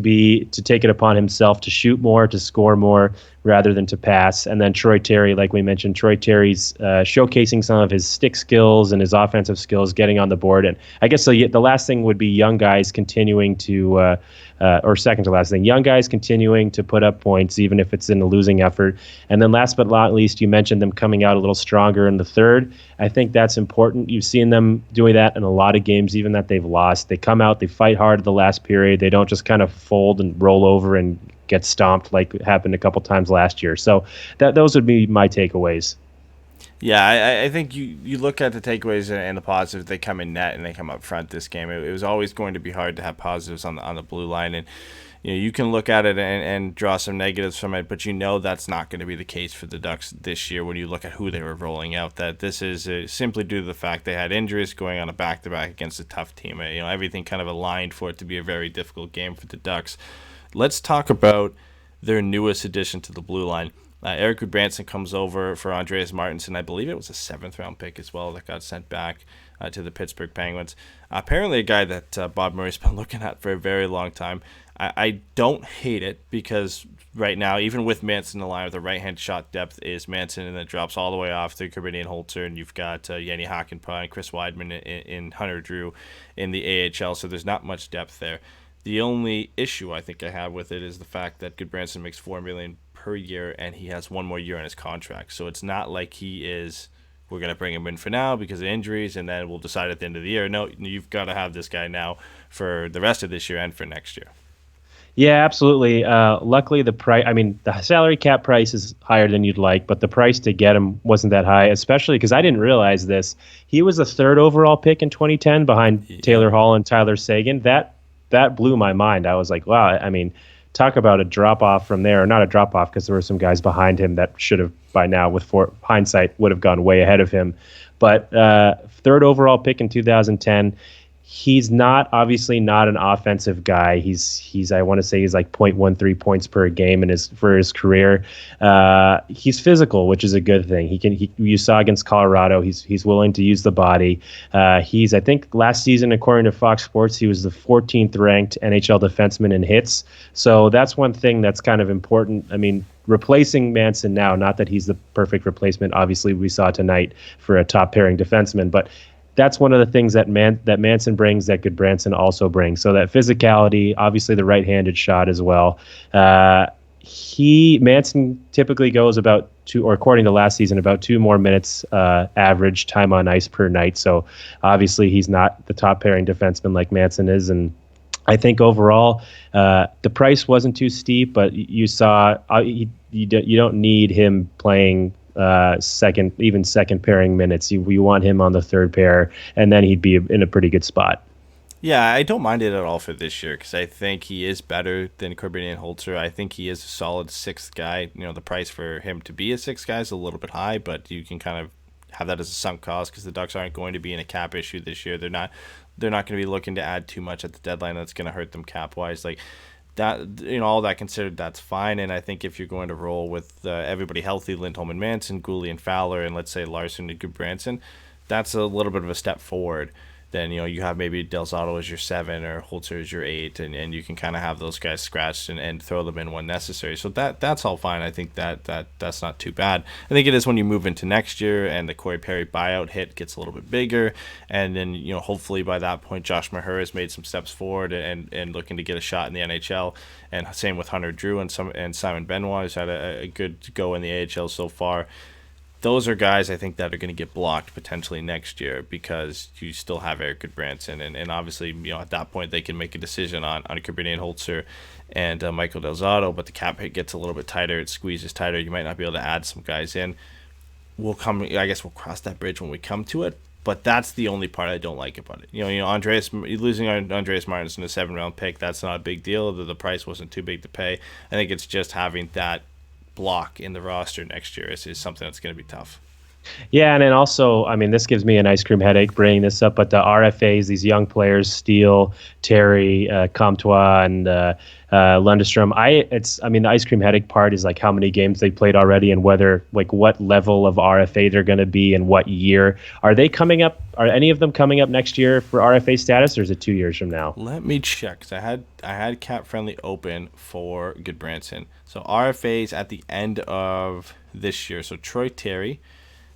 take it upon himself to shoot more, to score more, rather than to pass. And then Troy Terry, like we mentioned, Troy Terry's showcasing some of his stick skills and his offensive skills, getting on the board. And I guess the last thing would be young guys continuing to, or second to last thing, young guys continuing to put up points, even if it's in a losing effort. And then last but not least, you mentioned them coming out a little stronger in the third. I think that's important. You've seen them doing that in a lot of games, even that they've lost. They come out, they fight hard at the last period. They don't just kind of fold and roll over and get stomped like it happened a couple times last year. So those would be my takeaways. Yeah, I think you look at the takeaways and the positives. They come in net and they come up front this game. It was always going to be hard to have positives on the blue line, and you can look at it and draw some negatives from it, but that's not going to be the case for the Ducks this year when you look at who they were rolling out. That this is simply due to the fact they had injuries going on a back-to-back against a tough team. Everything kind of aligned for it to be a very difficult game for the Ducks. Let's talk about their newest addition to the blue line. Erik Gudbranson comes over for Andreas Martinson. I believe it was a 7th-round pick as well that got sent back to the Pittsburgh Penguins. Apparently a guy that Bob Murray's been looking at for a very long time. I don't hate it because right now, even with Manson in the line with the right-hand shot depth is Manson, and then it drops all the way off to Corbinian Holzer, and you've got Yanni Hakanpää and Chris Weidman in Hunter Drew in the AHL, so there's not much depth there. The only issue I think I have with it is the fact that Gudbranson makes $4 million per year, and he has one more year on his contract. So it's not like we're going to bring him in for now because of injuries, and then we'll decide at the end of the year. No, you've got to have this guy now for the rest of this year and for next year. Yeah, absolutely. Luckily, the salary cap price is higher than you'd like, but the price to get him wasn't that high, especially because I didn't realize this. He was the 3rd overall pick in 2010 behind Taylor Hall and Tyler Seguin. That blew my mind. I was like, wow, talk about a drop-off from there. Or not a drop-off, because there were some guys behind him that should have, by now, with hindsight, would have gone way ahead of him. But 3rd overall pick in 2010. He's obviously not an offensive guy. He's I want to say he's like 0.13 points per game for his career. He's physical, which is a good thing. You saw against Colorado, he's willing to use the body. I think last season, according to Fox Sports, he was the 14th ranked NHL defenseman in hits. So that's one thing that's kind of important. Replacing Manson now, not that he's the perfect replacement. Obviously, we saw tonight for a top pairing defenseman, but that's one of the things that Manson brings that Gudbranson also brings. So that physicality, obviously the right-handed shot as well. Manson typically goes about 2, or according to last season, about 2 more minutes average time on ice per night. So obviously he's not the top pairing defenseman like Manson is, and I think overall, the price wasn't too steep, but you saw you don't need him playing second pairing minutes. You want him on the third pair, and then he'd be in a pretty good spot. Yeah, I don't mind it at all for this year because I think he is better than Corbinian Holzer. I think he is a solid sixth guy. The price for him to be a sixth guy is a little bit high, but you can kind of have that as a sunk cost because the Ducks aren't going to be in a cap issue this year. They're not going to be looking to add too much at the deadline that's going to hurt them cap wise. Like that, all that considered, that's fine. And I think if you're going to roll with everybody healthy, Lindholm and Manson, Gooley and Fowler, and let's say Larson and Gudbranson, that's a little bit of a step forward. Then you have maybe Del Zotto as your 7 or Holzer as your 8, and you can kind of have those guys scratched and throw them in when necessary. So that's all fine. I think that's not too bad. I think it is when you move into next year and the Corey Perry buyout hit gets a little bit bigger, and then hopefully by that point Josh Maher has made some steps forward and looking to get a shot in the NHL, and same with Hunter Drew and Simon Benoit, who's had a good go in the AHL so far. Those are guys I think that are going to get blocked potentially next year because you still have Eric Gudbranson, and obviously at that point they can make a decision on Corbinian Holzer and Michael Del Zotto, but the cap hit gets a little bit tighter, it squeezes tighter, you might not be able to add some guys in. I guess we'll cross that bridge when we come to it, but that's the only part I don't like about it. Losing Andreas Martinson, a 7th-round pick, that's not a big deal. The price wasn't too big to pay. I think it's just having that block in the roster next year is something that's going to be tough. Yeah, and then also, this gives me an ice cream headache bringing this up, but the RFAs, these young players, Steele, Terry, Comtois, and Lundestrom, the ice cream headache part is like how many games they played already and whether, like, what level of RFA they're going to be and what year. Are they coming up? Are any of them coming up next year for RFA status, or is it 2 years from now? Let me check, because I had Cap Friendly open for Gudbranson. So RFAs at the end of this year. So Troy Terry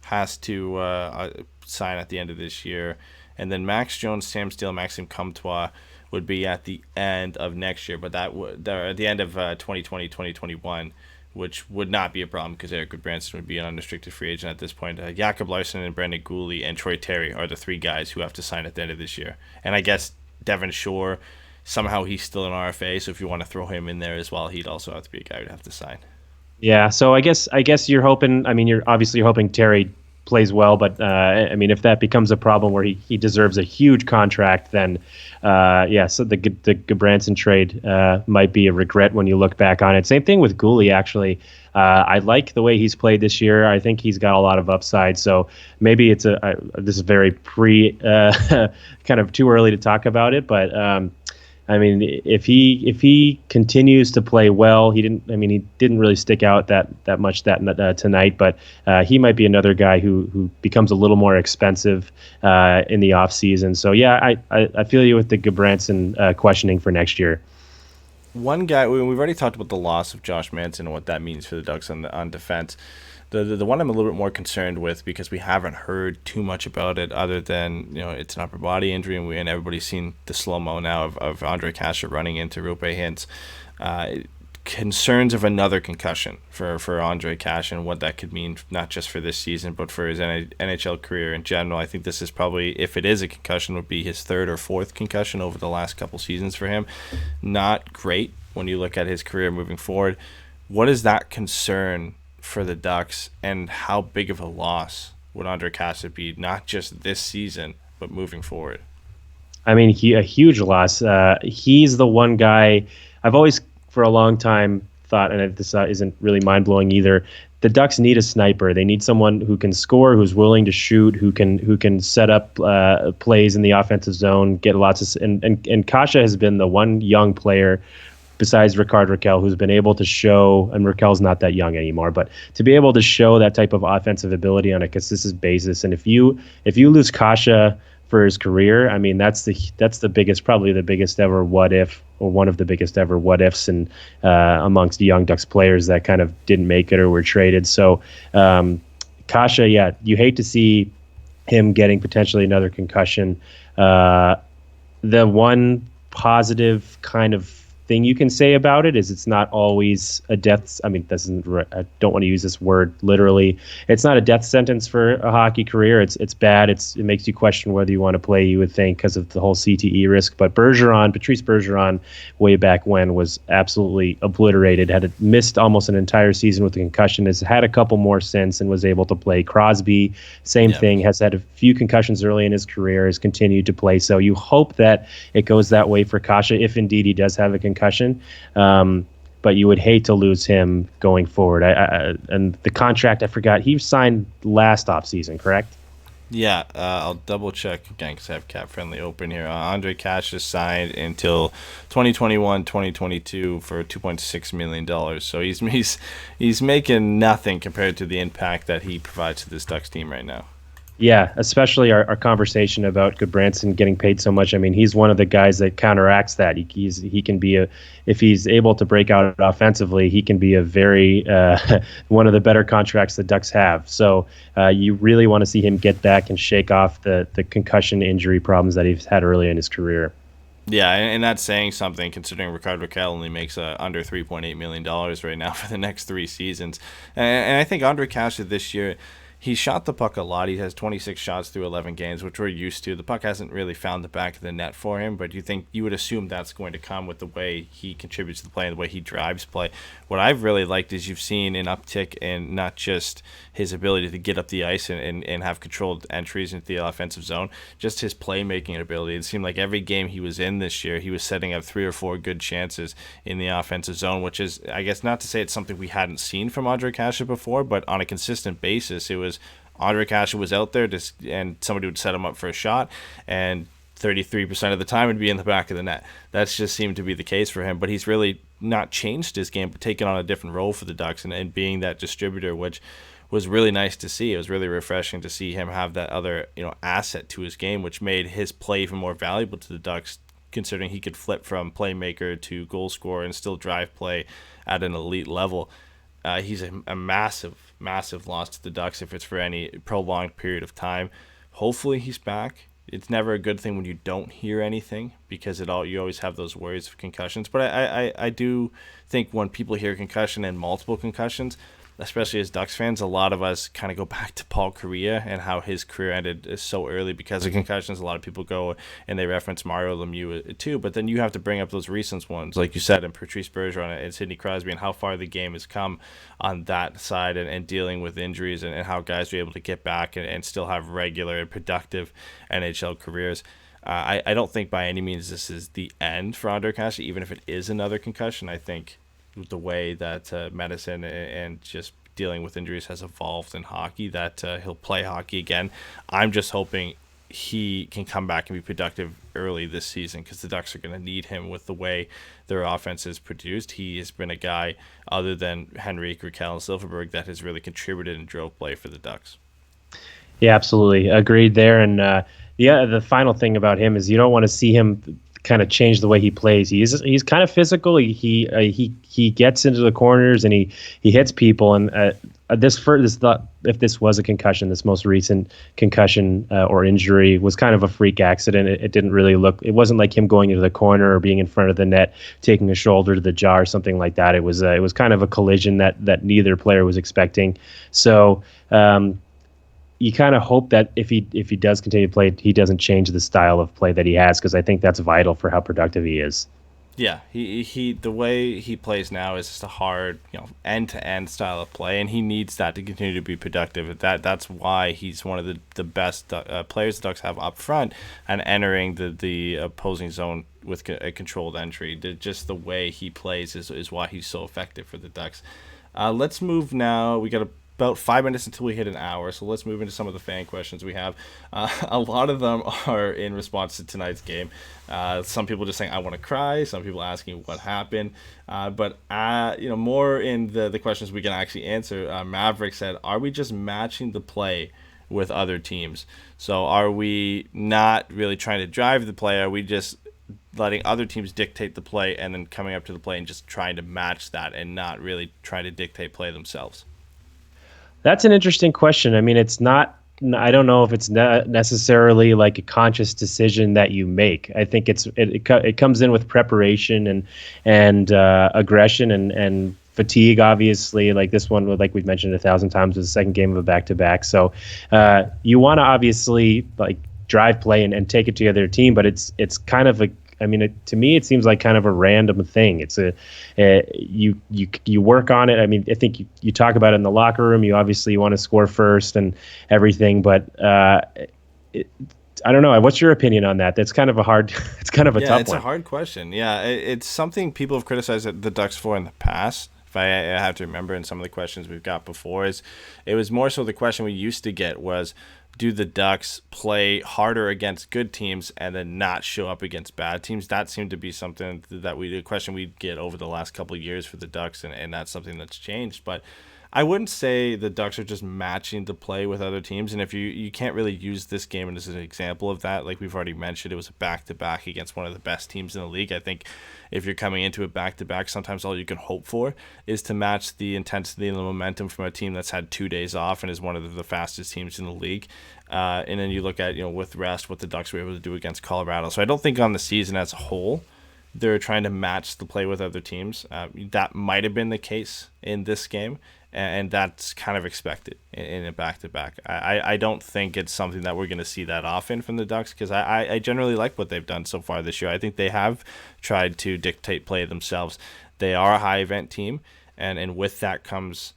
has to sign at the end of this year, and then Max Jones, Sam Steele, Maxime Comtois would be at the end of next year, but they're at the end of 2020, 2021, which would not be a problem because Eric Gudbranson would be an unrestricted free agent at this point. Jakob Larson and Brendan Gooley and Troy Terry are the 3 guys who have to sign at the end of this year, and I guess Devin Shore, somehow he's still an RFA, so if you want to throw him in there as well, he'd also have to be a guy who'd have to sign. Yeah, so I guess you're hoping. You're hoping Terry plays well, but if that becomes a problem where he deserves a huge contract, then so the Gudbranson trade might be a regret when you look back on it. Same thing with Gooley, actually. I like the way he's played this year. I think he's got a lot of upside. So maybe it's this is very kind of too early to talk about it, but. If he continues to play well, he didn't really stick out that much tonight, but he might be another guy who becomes a little more expensive in the off season. So yeah, I feel you with the Gudbranson questioning for next year. One guy, we've already talked about the loss of Josh Manson and what that means for the Ducks on defense. The one I'm a little bit more concerned with, because we haven't heard too much about it other than it's an upper body injury, and everybody's seen the slow-mo now of Ondrej Kase running into Rupe Hintz. Concerns of another concussion for Ondrej Kase and what that could mean, not just for this season but for his NHL career in general. I think this is probably, if it is a concussion, would be his 3rd or 4th concussion over the last couple seasons for him. Not great when you look at his career moving forward. What is that concern for the Ducks, and how big of a loss would Ondrej Kase be, not just this season but moving forward? A huge loss. He's the one guy I've always for a long time thought, and this isn't really mind-blowing either, the Ducks need a sniper. They need someone who can score, who's willing to shoot, who can set up plays in the offensive zone, get lots of and Kase has been the one young player besides Rickard Rakell who's been able to show, and Rakell's not that young anymore, but to be able to show that type of offensive ability on a consistent basis. And if you lose Kase for his career, that's the biggest, probably the biggest ever what if, or one of the biggest ever what ifs, and amongst the young Ducks players that kind of didn't make it or were traded. So Kase, you hate to see him getting potentially another concussion. The one positive kind of thing you can say about it is it's not always a death. I mean, I don't want to use this word literally. It's not a death sentence for a hockey career. It's bad. It makes you question whether you want to play, you would think, because of the whole CTE risk. But Patrice Bergeron, way back when, was absolutely obliterated, had missed almost an entire season with a concussion, has had a couple more since and was able to play. Crosby, same thing, has had a few concussions early in his career, has continued to play. So you hope that it goes that way for Kase, if indeed he does have a concussion. But you would hate to lose him going forward. And the contract, I forgot, he signed last offseason, correct? Yeah, I'll double check again because I have Cap Friendly open here. Ondrej Kase signed until 2021-2022 for $2.6 million. So he's making nothing compared to the impact that he provides to this Ducks team right now. Yeah, especially our conversation about Goodbranson getting paid so much. I mean, he's one of the guys that counteracts that. He can be if he's able to break out offensively, he can be a very one of the better contracts the Ducks have. So you really want to see him get back and shake off the concussion injury problems that he's had early in his career. Yeah, and that's saying something considering Rickard Rakell only makes under $3.8 million right now for the next 3 seasons. And I think Ondrej Kase this year, he shot the puck a lot. He has 26 shots through 11 games, which we're used to. The puck hasn't really found the back of the net for him, but you would assume that's going to come with the way he contributes to the play and the way he drives play. What I've really liked is you've seen an uptick in not just his ability to get up the ice and have controlled entries into the offensive zone, just his playmaking ability. It seemed like every game he was in this year, he was setting up 3 or 4 good chances in the offensive zone, which is, I guess, not to say it's something we hadn't seen from Ondrej Kase before, but on a consistent basis, it was Ondrej Kase was out there and somebody would set him up for a shot, and 33% of the time would be in the back of the net. That's just seemed to be the case for him, but he's really not changed his game, but taken on a different role for the Ducks and being that distributor, which was really nice to see. It was really refreshing to see him have that other asset to his game, which made his play even more valuable to the Ducks, considering he could flip from playmaker to goal scorer and still drive play at an elite level. He's a massive loss to the Ducks if it's for any prolonged period of time. Hopefully he's back. It's never a good thing when you don't hear anything because you always have those worries of concussions. But I do think when people hear concussion and multiple concussions, especially as Ducks fans, a lot of us kind of go back to Paul Kariya and how his career ended so early because of concussions. A lot of people go and they reference Mario Lemieux too, but then you have to bring up those recent ones, like you said, and Patrice Bergeron and Sidney Crosby, and how far the game has come on that side and dealing with injuries and how guys are able to get back and still have regular and productive NHL careers. I don't think by any means this is the end for Ondrej Kase, even if it is another concussion. I think the way that medicine and just dealing with injuries has evolved in hockey, that he'll play hockey again. I'm just hoping he can come back and be productive early this season because the Ducks are going to need him with the way their offense is produced. He has been a guy, other than Henrique, Rakell, and Silfverberg, that has really contributed and drove play for the Ducks. Yeah, absolutely. Agreed there. And the final thing about him is you don't want to see him kind of change the way he plays. He's kind of physical. He gets into the corners and he hits people. And if this was a concussion, this most recent concussion or injury was kind of a freak accident. It didn't really look. It wasn't like him going into the corner or being in front of the net, taking a shoulder to the jaw or something like that. It was kind of a collision that neither player was expecting. So. You kind of hope that if he does continue to play, he doesn't change the style of play that he has, because I think that's vital for how productive he is. Yeah, he the way he plays now is just a hard, end-to-end style of play, and he needs that to continue to be productive. That's why he's one of the best players the Ducks have up front and entering the opposing zone with a controlled entry. Just the way he plays is why he's so effective for the Ducks. Let's move now. We got about 5 minutes until we hit an hour, so let's move into some of the fan questions we have. A lot of them are in response to tonight's game. Some people just saying, I want to cry. Some people asking what happened. But more in the questions we can actually answer. Maverick said, are we just matching the play with other teams? So are we not really trying to drive the play? Are we just letting other teams dictate the play and then coming up to the play and just trying to match that and not really trying to dictate play themselves? That's an interesting question. I mean, it's not I don't know if it's necessarily like a conscious decision that you make. I think it comes in with preparation and aggression and fatigue. Obviously, like this one, like we've mentioned 1,000 times, was the second game of a back-to-back. So you want to obviously like drive play and take it to the other team, but it's kind of a, I mean, to me, it seems like kind of a random thing. It's you work on it. I mean, I think you talk about it in the locker room. You obviously want to score first and everything, but I don't know. What's your opinion on that? That's kind of a hard. It's kind of a tough one. Yeah, it's a hard question. Yeah, it's something people have criticized the Ducks for in the past. If I have to remember, in some of the questions we've got before, it was more so the question we used to get was, do the Ducks play harder against good teams and then not show up against bad teams? That seemed to be something a question we'd get over the last couple of years for the Ducks, and that's something that's changed. But I wouldn't say the Ducks are just matching the play with other teams, and if you can't really use this game as an example of that, like we've already mentioned, it was a back-to-back against one of the best teams in the league. I think if you're coming into a back-to-back, sometimes all you can hope for is to match the intensity and the momentum from a team that's had 2 days off and is one of the fastest teams in the league. And then you look at, with rest, what the Ducks were able to do against Colorado. So I don't think on the season as a whole they're trying to match the play with other teams. That might have been the case in this game, and that's kind of expected in a back-to-back. I don't think it's something that we're going to see that often from the Ducks, because I generally like what they've done so far this year. I think they have tried to dictate play themselves. They are a high-event team, and with that comes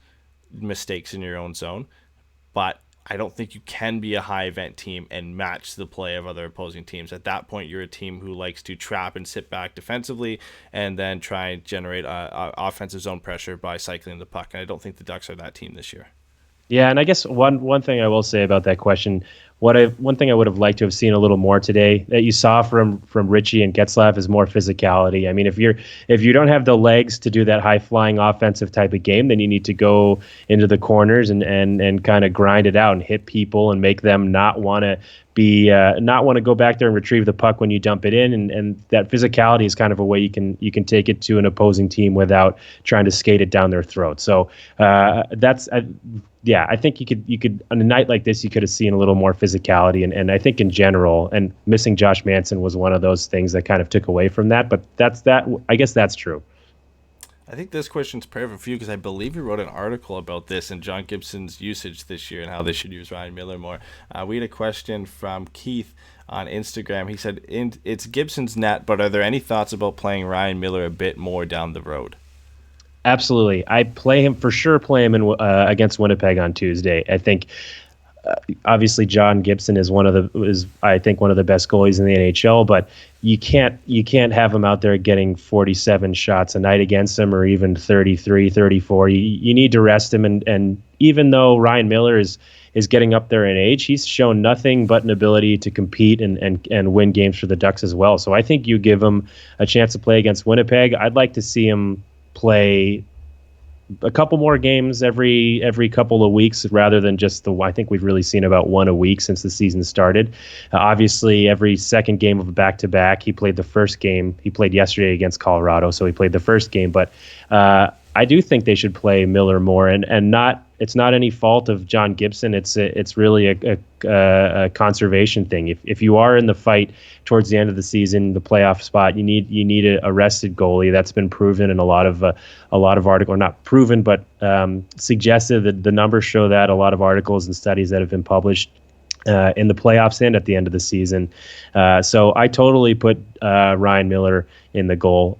mistakes in your own zone. But I don't think you can be a high-event team and match the play of other opposing teams. At that point, you're a team who likes to trap and sit back defensively and then try and generate offensive zone pressure by cycling the puck. And I don't think the Ducks are that team this year. Yeah, and I guess one thing I will say about that question, one thing I would have liked to have seen a little more today that you saw from Ritchie and Getzlaf is more physicality. I mean, if you don't have the legs to do that high flying offensive type of game, then you need to go into the corners and kind of grind it out and hit people and make them not want to go back there and retrieve the puck when you dump it in, and that physicality is kind of a way you can take it to an opposing team without trying to skate it down their throat. So I think you could on a night like this, you could have seen a little more physicality, and I think in general, and missing Josh Manson was one of those things that kind of took away from that. But I guess that's true. I think this question's perfect for you because I believe you wrote an article about this and John Gibson's usage this year and how they should use Ryan Miller more. We had a question from Keith on Instagram. He said, it's Gibson's net, but are there any thoughts about playing Ryan Miller a bit more down the road? Absolutely. I play him in against Winnipeg on Tuesday. I think obviously John Gibson is I think one of the best goalies in the NHL, but you can't have him out there getting 47 shots a night against him, or even 33, 34. You need to rest him, and even though Ryan Miller is getting up there in age, he's shown nothing but an ability to compete and win games for the Ducks as well. So I think you give him a chance to play against Winnipeg. I'd like to see him play a couple more games every couple of weeks rather than just I think we've really seen about one a week since the season started. Obviously, every second game of a back-to-back, he played the first game. He played yesterday against Colorado, so he played the first game. But I do think they should play Miller more, and it's not any fault of John Gibson. It's really a conservation thing. If you are in the fight towards the end of the season, the playoff spot, you need a rested goalie. That's been proven in a lot of articles, or not proven, but suggested that the numbers show that a lot of articles and studies that have been published in the playoffs and at the end of the season. So I totally put Ryan Miller in the goal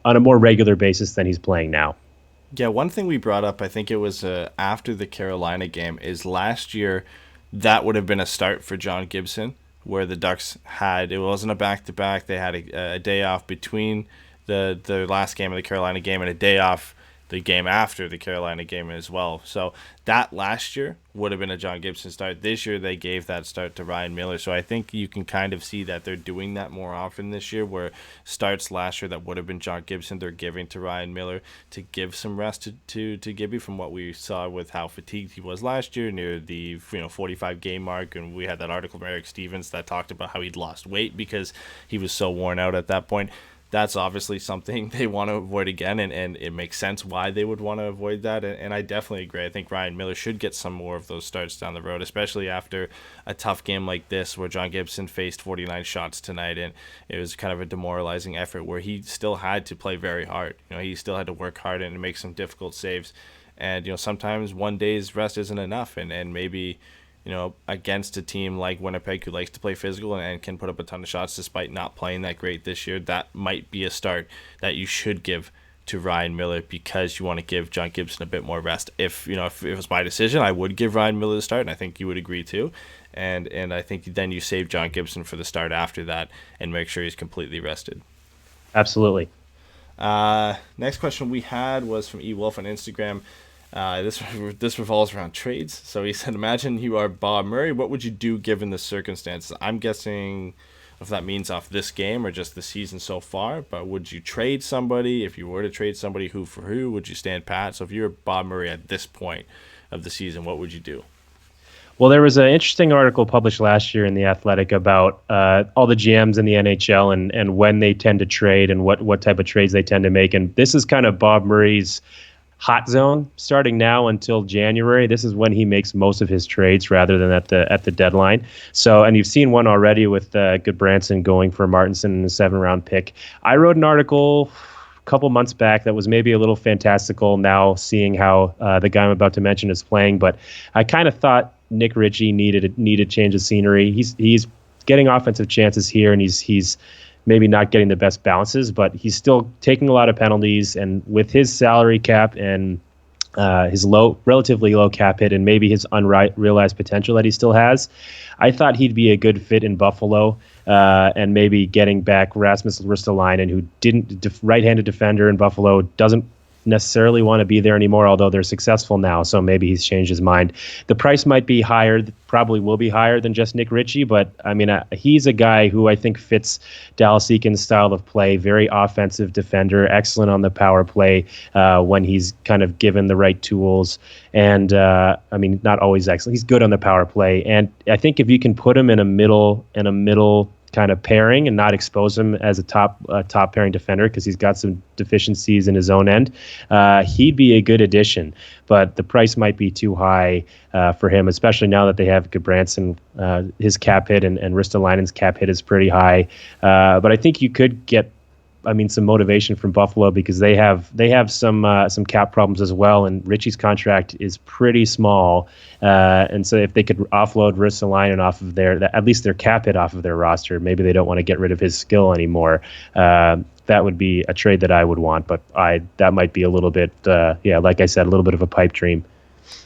on a more regular basis than he's playing now. Yeah, one thing we brought up, I think it was after the Carolina game, is last year that would have been a start for John Gibson, where the Ducks it wasn't a back-to-back. They had a day off between the last game of the Carolina game and a day off the game after the Carolina game as well. So that last year would have been a John Gibson start. This year they gave that start to Ryan Miller. So I think you can kind of see that they're doing that more often this year, where starts last year that would have been John Gibson, they're giving to Ryan Miller to give some rest to Gibby, from what we saw with how fatigued he was last year near the 45 game mark. And we had that article from Eric Stevens that talked about how he'd lost weight because he was so worn out at that point. that's obviously something they want to avoid again, and it makes sense why they would want to avoid that. And I definitely agree. I think Ryan Miller should get some more of those starts down the road, especially after a tough game like this where John Gibson faced 49 shots tonight, and it was kind of a demoralizing effort where he still had to play very hard. He still had to work hard and make some difficult saves. And, sometimes one day's rest isn't enough, and maybe against a team like Winnipeg who likes to play physical and can put up a ton of shots despite not playing that great this year, that might be a start that you should give to Ryan Miller because you want to give John Gibson a bit more rest. If it was my decision, I would give Ryan Miller the start, and I think you would agree too. And I think then you save John Gibson for the start after that and make sure he's completely rested. Absolutely. Next question we had was from E. Wolf on Instagram. This revolves around trades. So he said, imagine you are Bob Murray. What would you do given the circumstances? I'm guessing if that means off this game or just the season so far, but would you trade somebody? If you were to trade somebody, who for who? Would you stand pat? So if you were Bob Murray at this point of the season, what would you do? Well, there was an interesting article published last year in The Athletic about all the GMs in the NHL and when they tend to trade and what type of trades they tend to make. And this is kind of Bob Murray's hot zone starting now until January. This is when he makes most of his trades rather than at the deadline. So, and you've seen one already with Goodbranson going for Martinson in the 7th-round pick. I wrote an article a couple months back that was maybe a little fantastical now seeing how the guy I'm about to mention is playing, but I kind of thought Nick Ritchie needed change of scenery. He's getting offensive chances here, and he's maybe not getting the best bounces, but he's still taking a lot of penalties. And with his salary cap and his relatively low cap hit and maybe his unrealized potential that he still has, I thought he'd be a good fit in Buffalo, and maybe getting back Rasmus Ristolainen, who right-handed defender in Buffalo, doesn't necessarily want to be there anymore, although they're successful now, so maybe he's changed his mind. The price might be higher, probably will be higher than just Nick Ritchie, but I mean, he's a guy who I think fits Dallas Eakins' style of play, very offensive defender, excellent on the power play when he's kind of given the right tools, and I mean, not always excellent. He's good on the power play, and I think if you can put him in a middle kind of pairing and not expose him as a top pairing defender because he's got some deficiencies in his own end, he'd be a good addition. But the price might be too high for him, especially now that they have Goodbranson. His cap hit and Ristolainen's cap hit is pretty high. But I think you could get some motivation from Buffalo because they have some cap problems as well, and Ritchie's contract is pretty small, and so if they could offload Ristolainen off of at least their cap hit off of their roster, maybe they don't want to get rid of his skill anymore. That would be a trade that I would want, but that might be a little bit, like I said, a little bit of a pipe dream.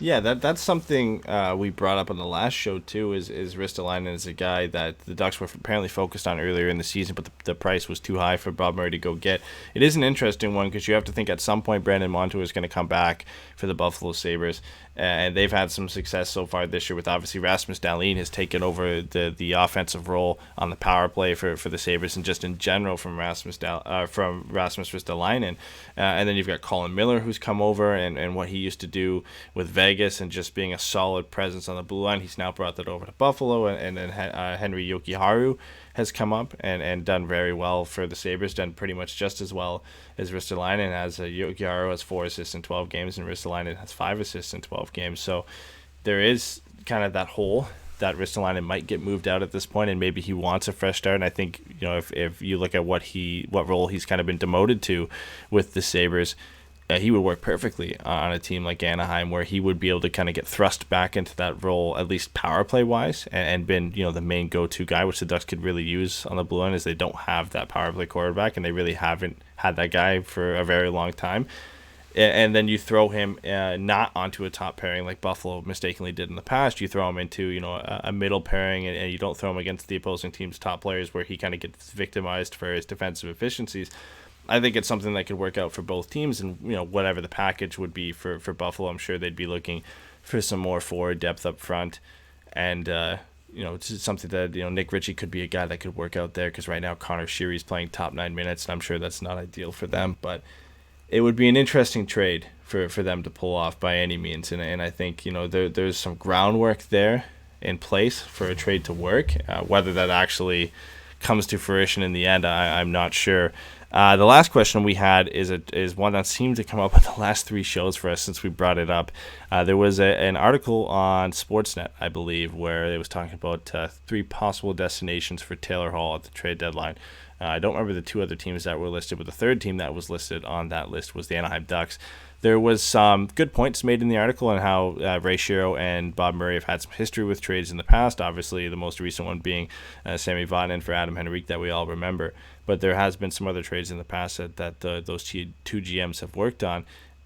Yeah, that's something we brought up on the last show too. Is Ristolainen is a guy that the Ducks were apparently focused on earlier in the season, but the price was too high for Bob Murray to go get. It is an interesting one because you have to think at some point Brandon Montour is going to come back for the Buffalo Sabres, and they've had some success so far this year with obviously Rasmus Dahlin has taken over the offensive role on the power play for the Sabres and just in general from Rasmus Ristolainen, and then you've got Colin Miller who's come over and what he used to do with Vegas and just being a solid presence on the blue line. He's now brought that over to Buffalo, and then Henry Jokiharju has come up and done very well for the Sabres, done pretty much just as well as Ristolainen has. Jokiharju has 4 assists in 12 games, and Ristolainen has 5 assists in 12 games. So there is kind of that hole that Ristolainen might get moved out at this point, and maybe he wants a fresh start. And I think if you look at what role he's kind of been demoted to with the Sabres, he would work perfectly on a team like Anaheim, where he would be able to kind of get thrust back into that role, at least power play wise, and been the main go-to guy, which the Ducks could really use on the blue line, as they don't have that power play quarterback, and they really haven't had that guy for a very long time. And then you throw him not onto a top pairing like Buffalo mistakenly did in the past. You throw him into a middle pairing, and you don't throw him against the opposing team's top players, where he kind of gets victimized for his defensive efficiencies. I think it's something that could work out for both teams, and whatever the package would be for Buffalo, I'm sure they'd be looking for some more forward depth up front, and it's something that Nick Ritchie could be a guy that could work out there, because right now Connor Sheary's playing top 9 minutes, and I'm sure that's not ideal for them, but it would be an interesting trade for them to pull off by any means, and I think there's some groundwork there in place for a trade to work. Whether that actually comes to fruition in the end, I'm not sure. The last question we had is one that seemed to come up in the last 3 shows for us since we brought it up. There was an article on Sportsnet, I believe, where it was talking about 3 possible destinations for Taylor Hall at the trade deadline. I don't remember the 2 other teams that were listed, but the third team that was listed on that list was the Anaheim Ducks. There was some good points made in the article on how Ray Shero and Bob Murray have had some history with trades in the past. Obviously, the most recent one being Sami Vatanen for Adam Henrique that we all remember. But there has been some other trades in the past that those 2 GMs have worked on.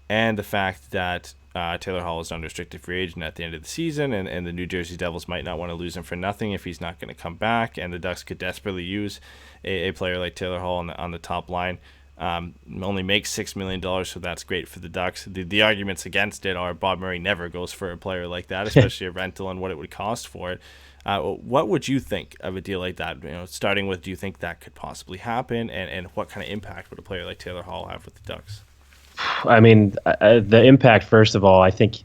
And the fact that Taylor Hall is an unrestricted free agent at the end of the season, and the New Jersey Devils might not want to lose him for nothing if he's not going to come back, and the Ducks could desperately use a player like Taylor Hall on the top line. Only makes $6 million, so that's great for the Ducks. The arguments against it are Bob Murray never goes for a player like that, especially a rental and what it would cost for it. What would you think of a deal like that? Starting with, do you think that could possibly happen, and what kind of impact would a player like Taylor Hall have with the Ducks? I mean, the impact, first of all, I think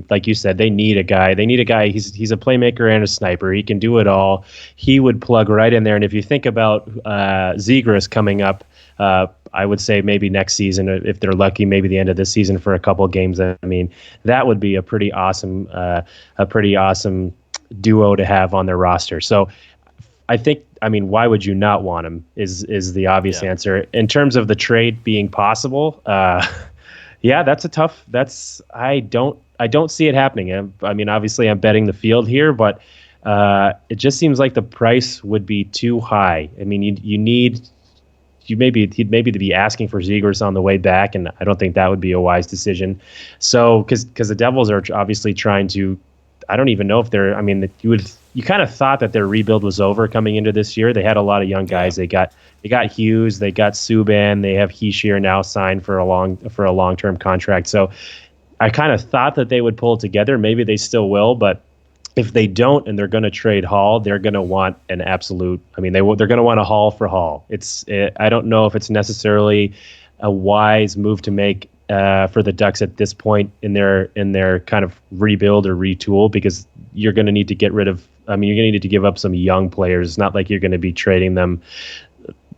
like you said, they need a guy. He's a playmaker and a sniper. He can do it all. He would plug right in there. And if you think about Zegras coming up, I would say maybe next season, if they're lucky, maybe the end of this season for a couple of games. I mean, that would be a pretty awesome duo to have on their roster. So why would you not want him is the obvious answer. In terms of the trade being possible, that's a tough. I don't see it happening. I mean, obviously, I'm betting the field here, but it just seems like the price would be too high. I mean, he'd maybe to be asking for Zegras on the way back, and I don't think that would be a wise decision. So, because the Devils are obviously trying to. I don't even know if they're. I mean, you kind of thought that their rebuild was over coming into this year. They had a lot of young guys. Yeah. They got Hughes. They got Subban. They have Hischier now signed for a long-term contract. So I kind of thought that they would pull it together. Maybe they still will, but if they don't and they're going to trade Hall, they're going to want an absolute. I mean, they're going to want a Hall for Hall. I don't know if it's necessarily a wise move to make. For the Ducks at this point in their kind of rebuild or retool, because you're going to need to get rid of. I mean, you're going to need to give up some young players. It's not like you're going to be trading them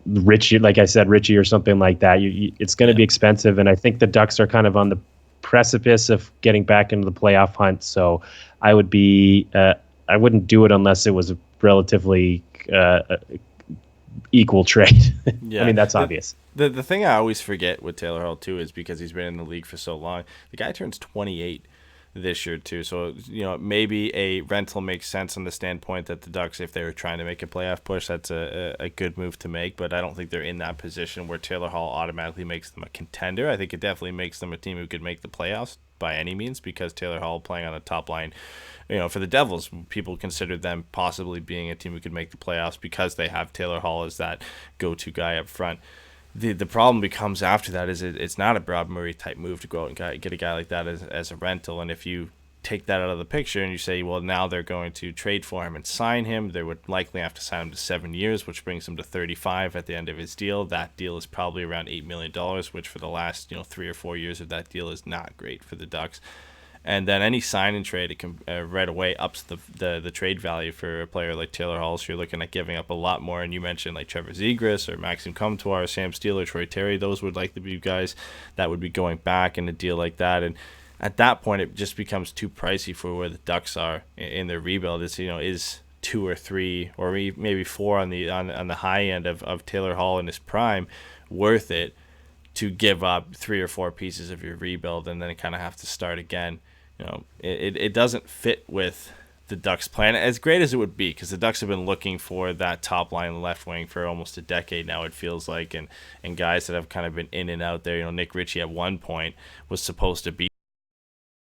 Richie, like I said, Richie or something like that. It's going to be expensive, and I think the Ducks are kind of on the precipice of getting back into the playoff hunt. So I wouldn't do it unless it was a relatively equal trade. Yeah. I mean, that's obvious. The thing I always forget with Taylor Hall too is because he's been in the league for so long. The guy turns 28 this year too, so maybe a rental makes sense on the standpoint that the Ducks, if they were trying to make a playoff push, that's a good move to make. But I don't think they're in that position where Taylor Hall automatically makes them a contender. I think it definitely makes them a team who could make the playoffs by any means, because Taylor Hall playing on the top line. For the Devils, people considered them possibly being a team who could make the playoffs because they have Taylor Hall as that go-to guy up front. The problem becomes after that is it's not a Bob Murray type move to go out and get a guy like that as a rental. And if you take that out of the picture and you say, well, now they're going to trade for him and sign him, they would likely have to sign him to 7 years, which brings him to 35 at the end of his deal. That deal is probably around $8 million, which for the last 3 or 4 years of that deal is not great for the Ducks. And then any sign and trade, it can right away ups the trade value for a player like Taylor Hall. So you're looking at giving up a lot more. And you mentioned like Trevor Zegras or Maxime Comtois or Sam Steele or Troy Terry. Those would likely be guys that would be going back in a deal like that. And at that point, it just becomes too pricey for where the Ducks are in their rebuild. It's is 2 or 3 or maybe 4 on the high end of Taylor Hall in his prime worth it to give up 3 or 4 pieces of your rebuild and then kind of have to start again. It doesn't fit with the Ducks' plan, as great as it would be, because the Ducks have been looking for that top line left wing for almost a decade now, it feels like, and guys that have kind of been in and out there. Nick Ritchie at one point was supposed to be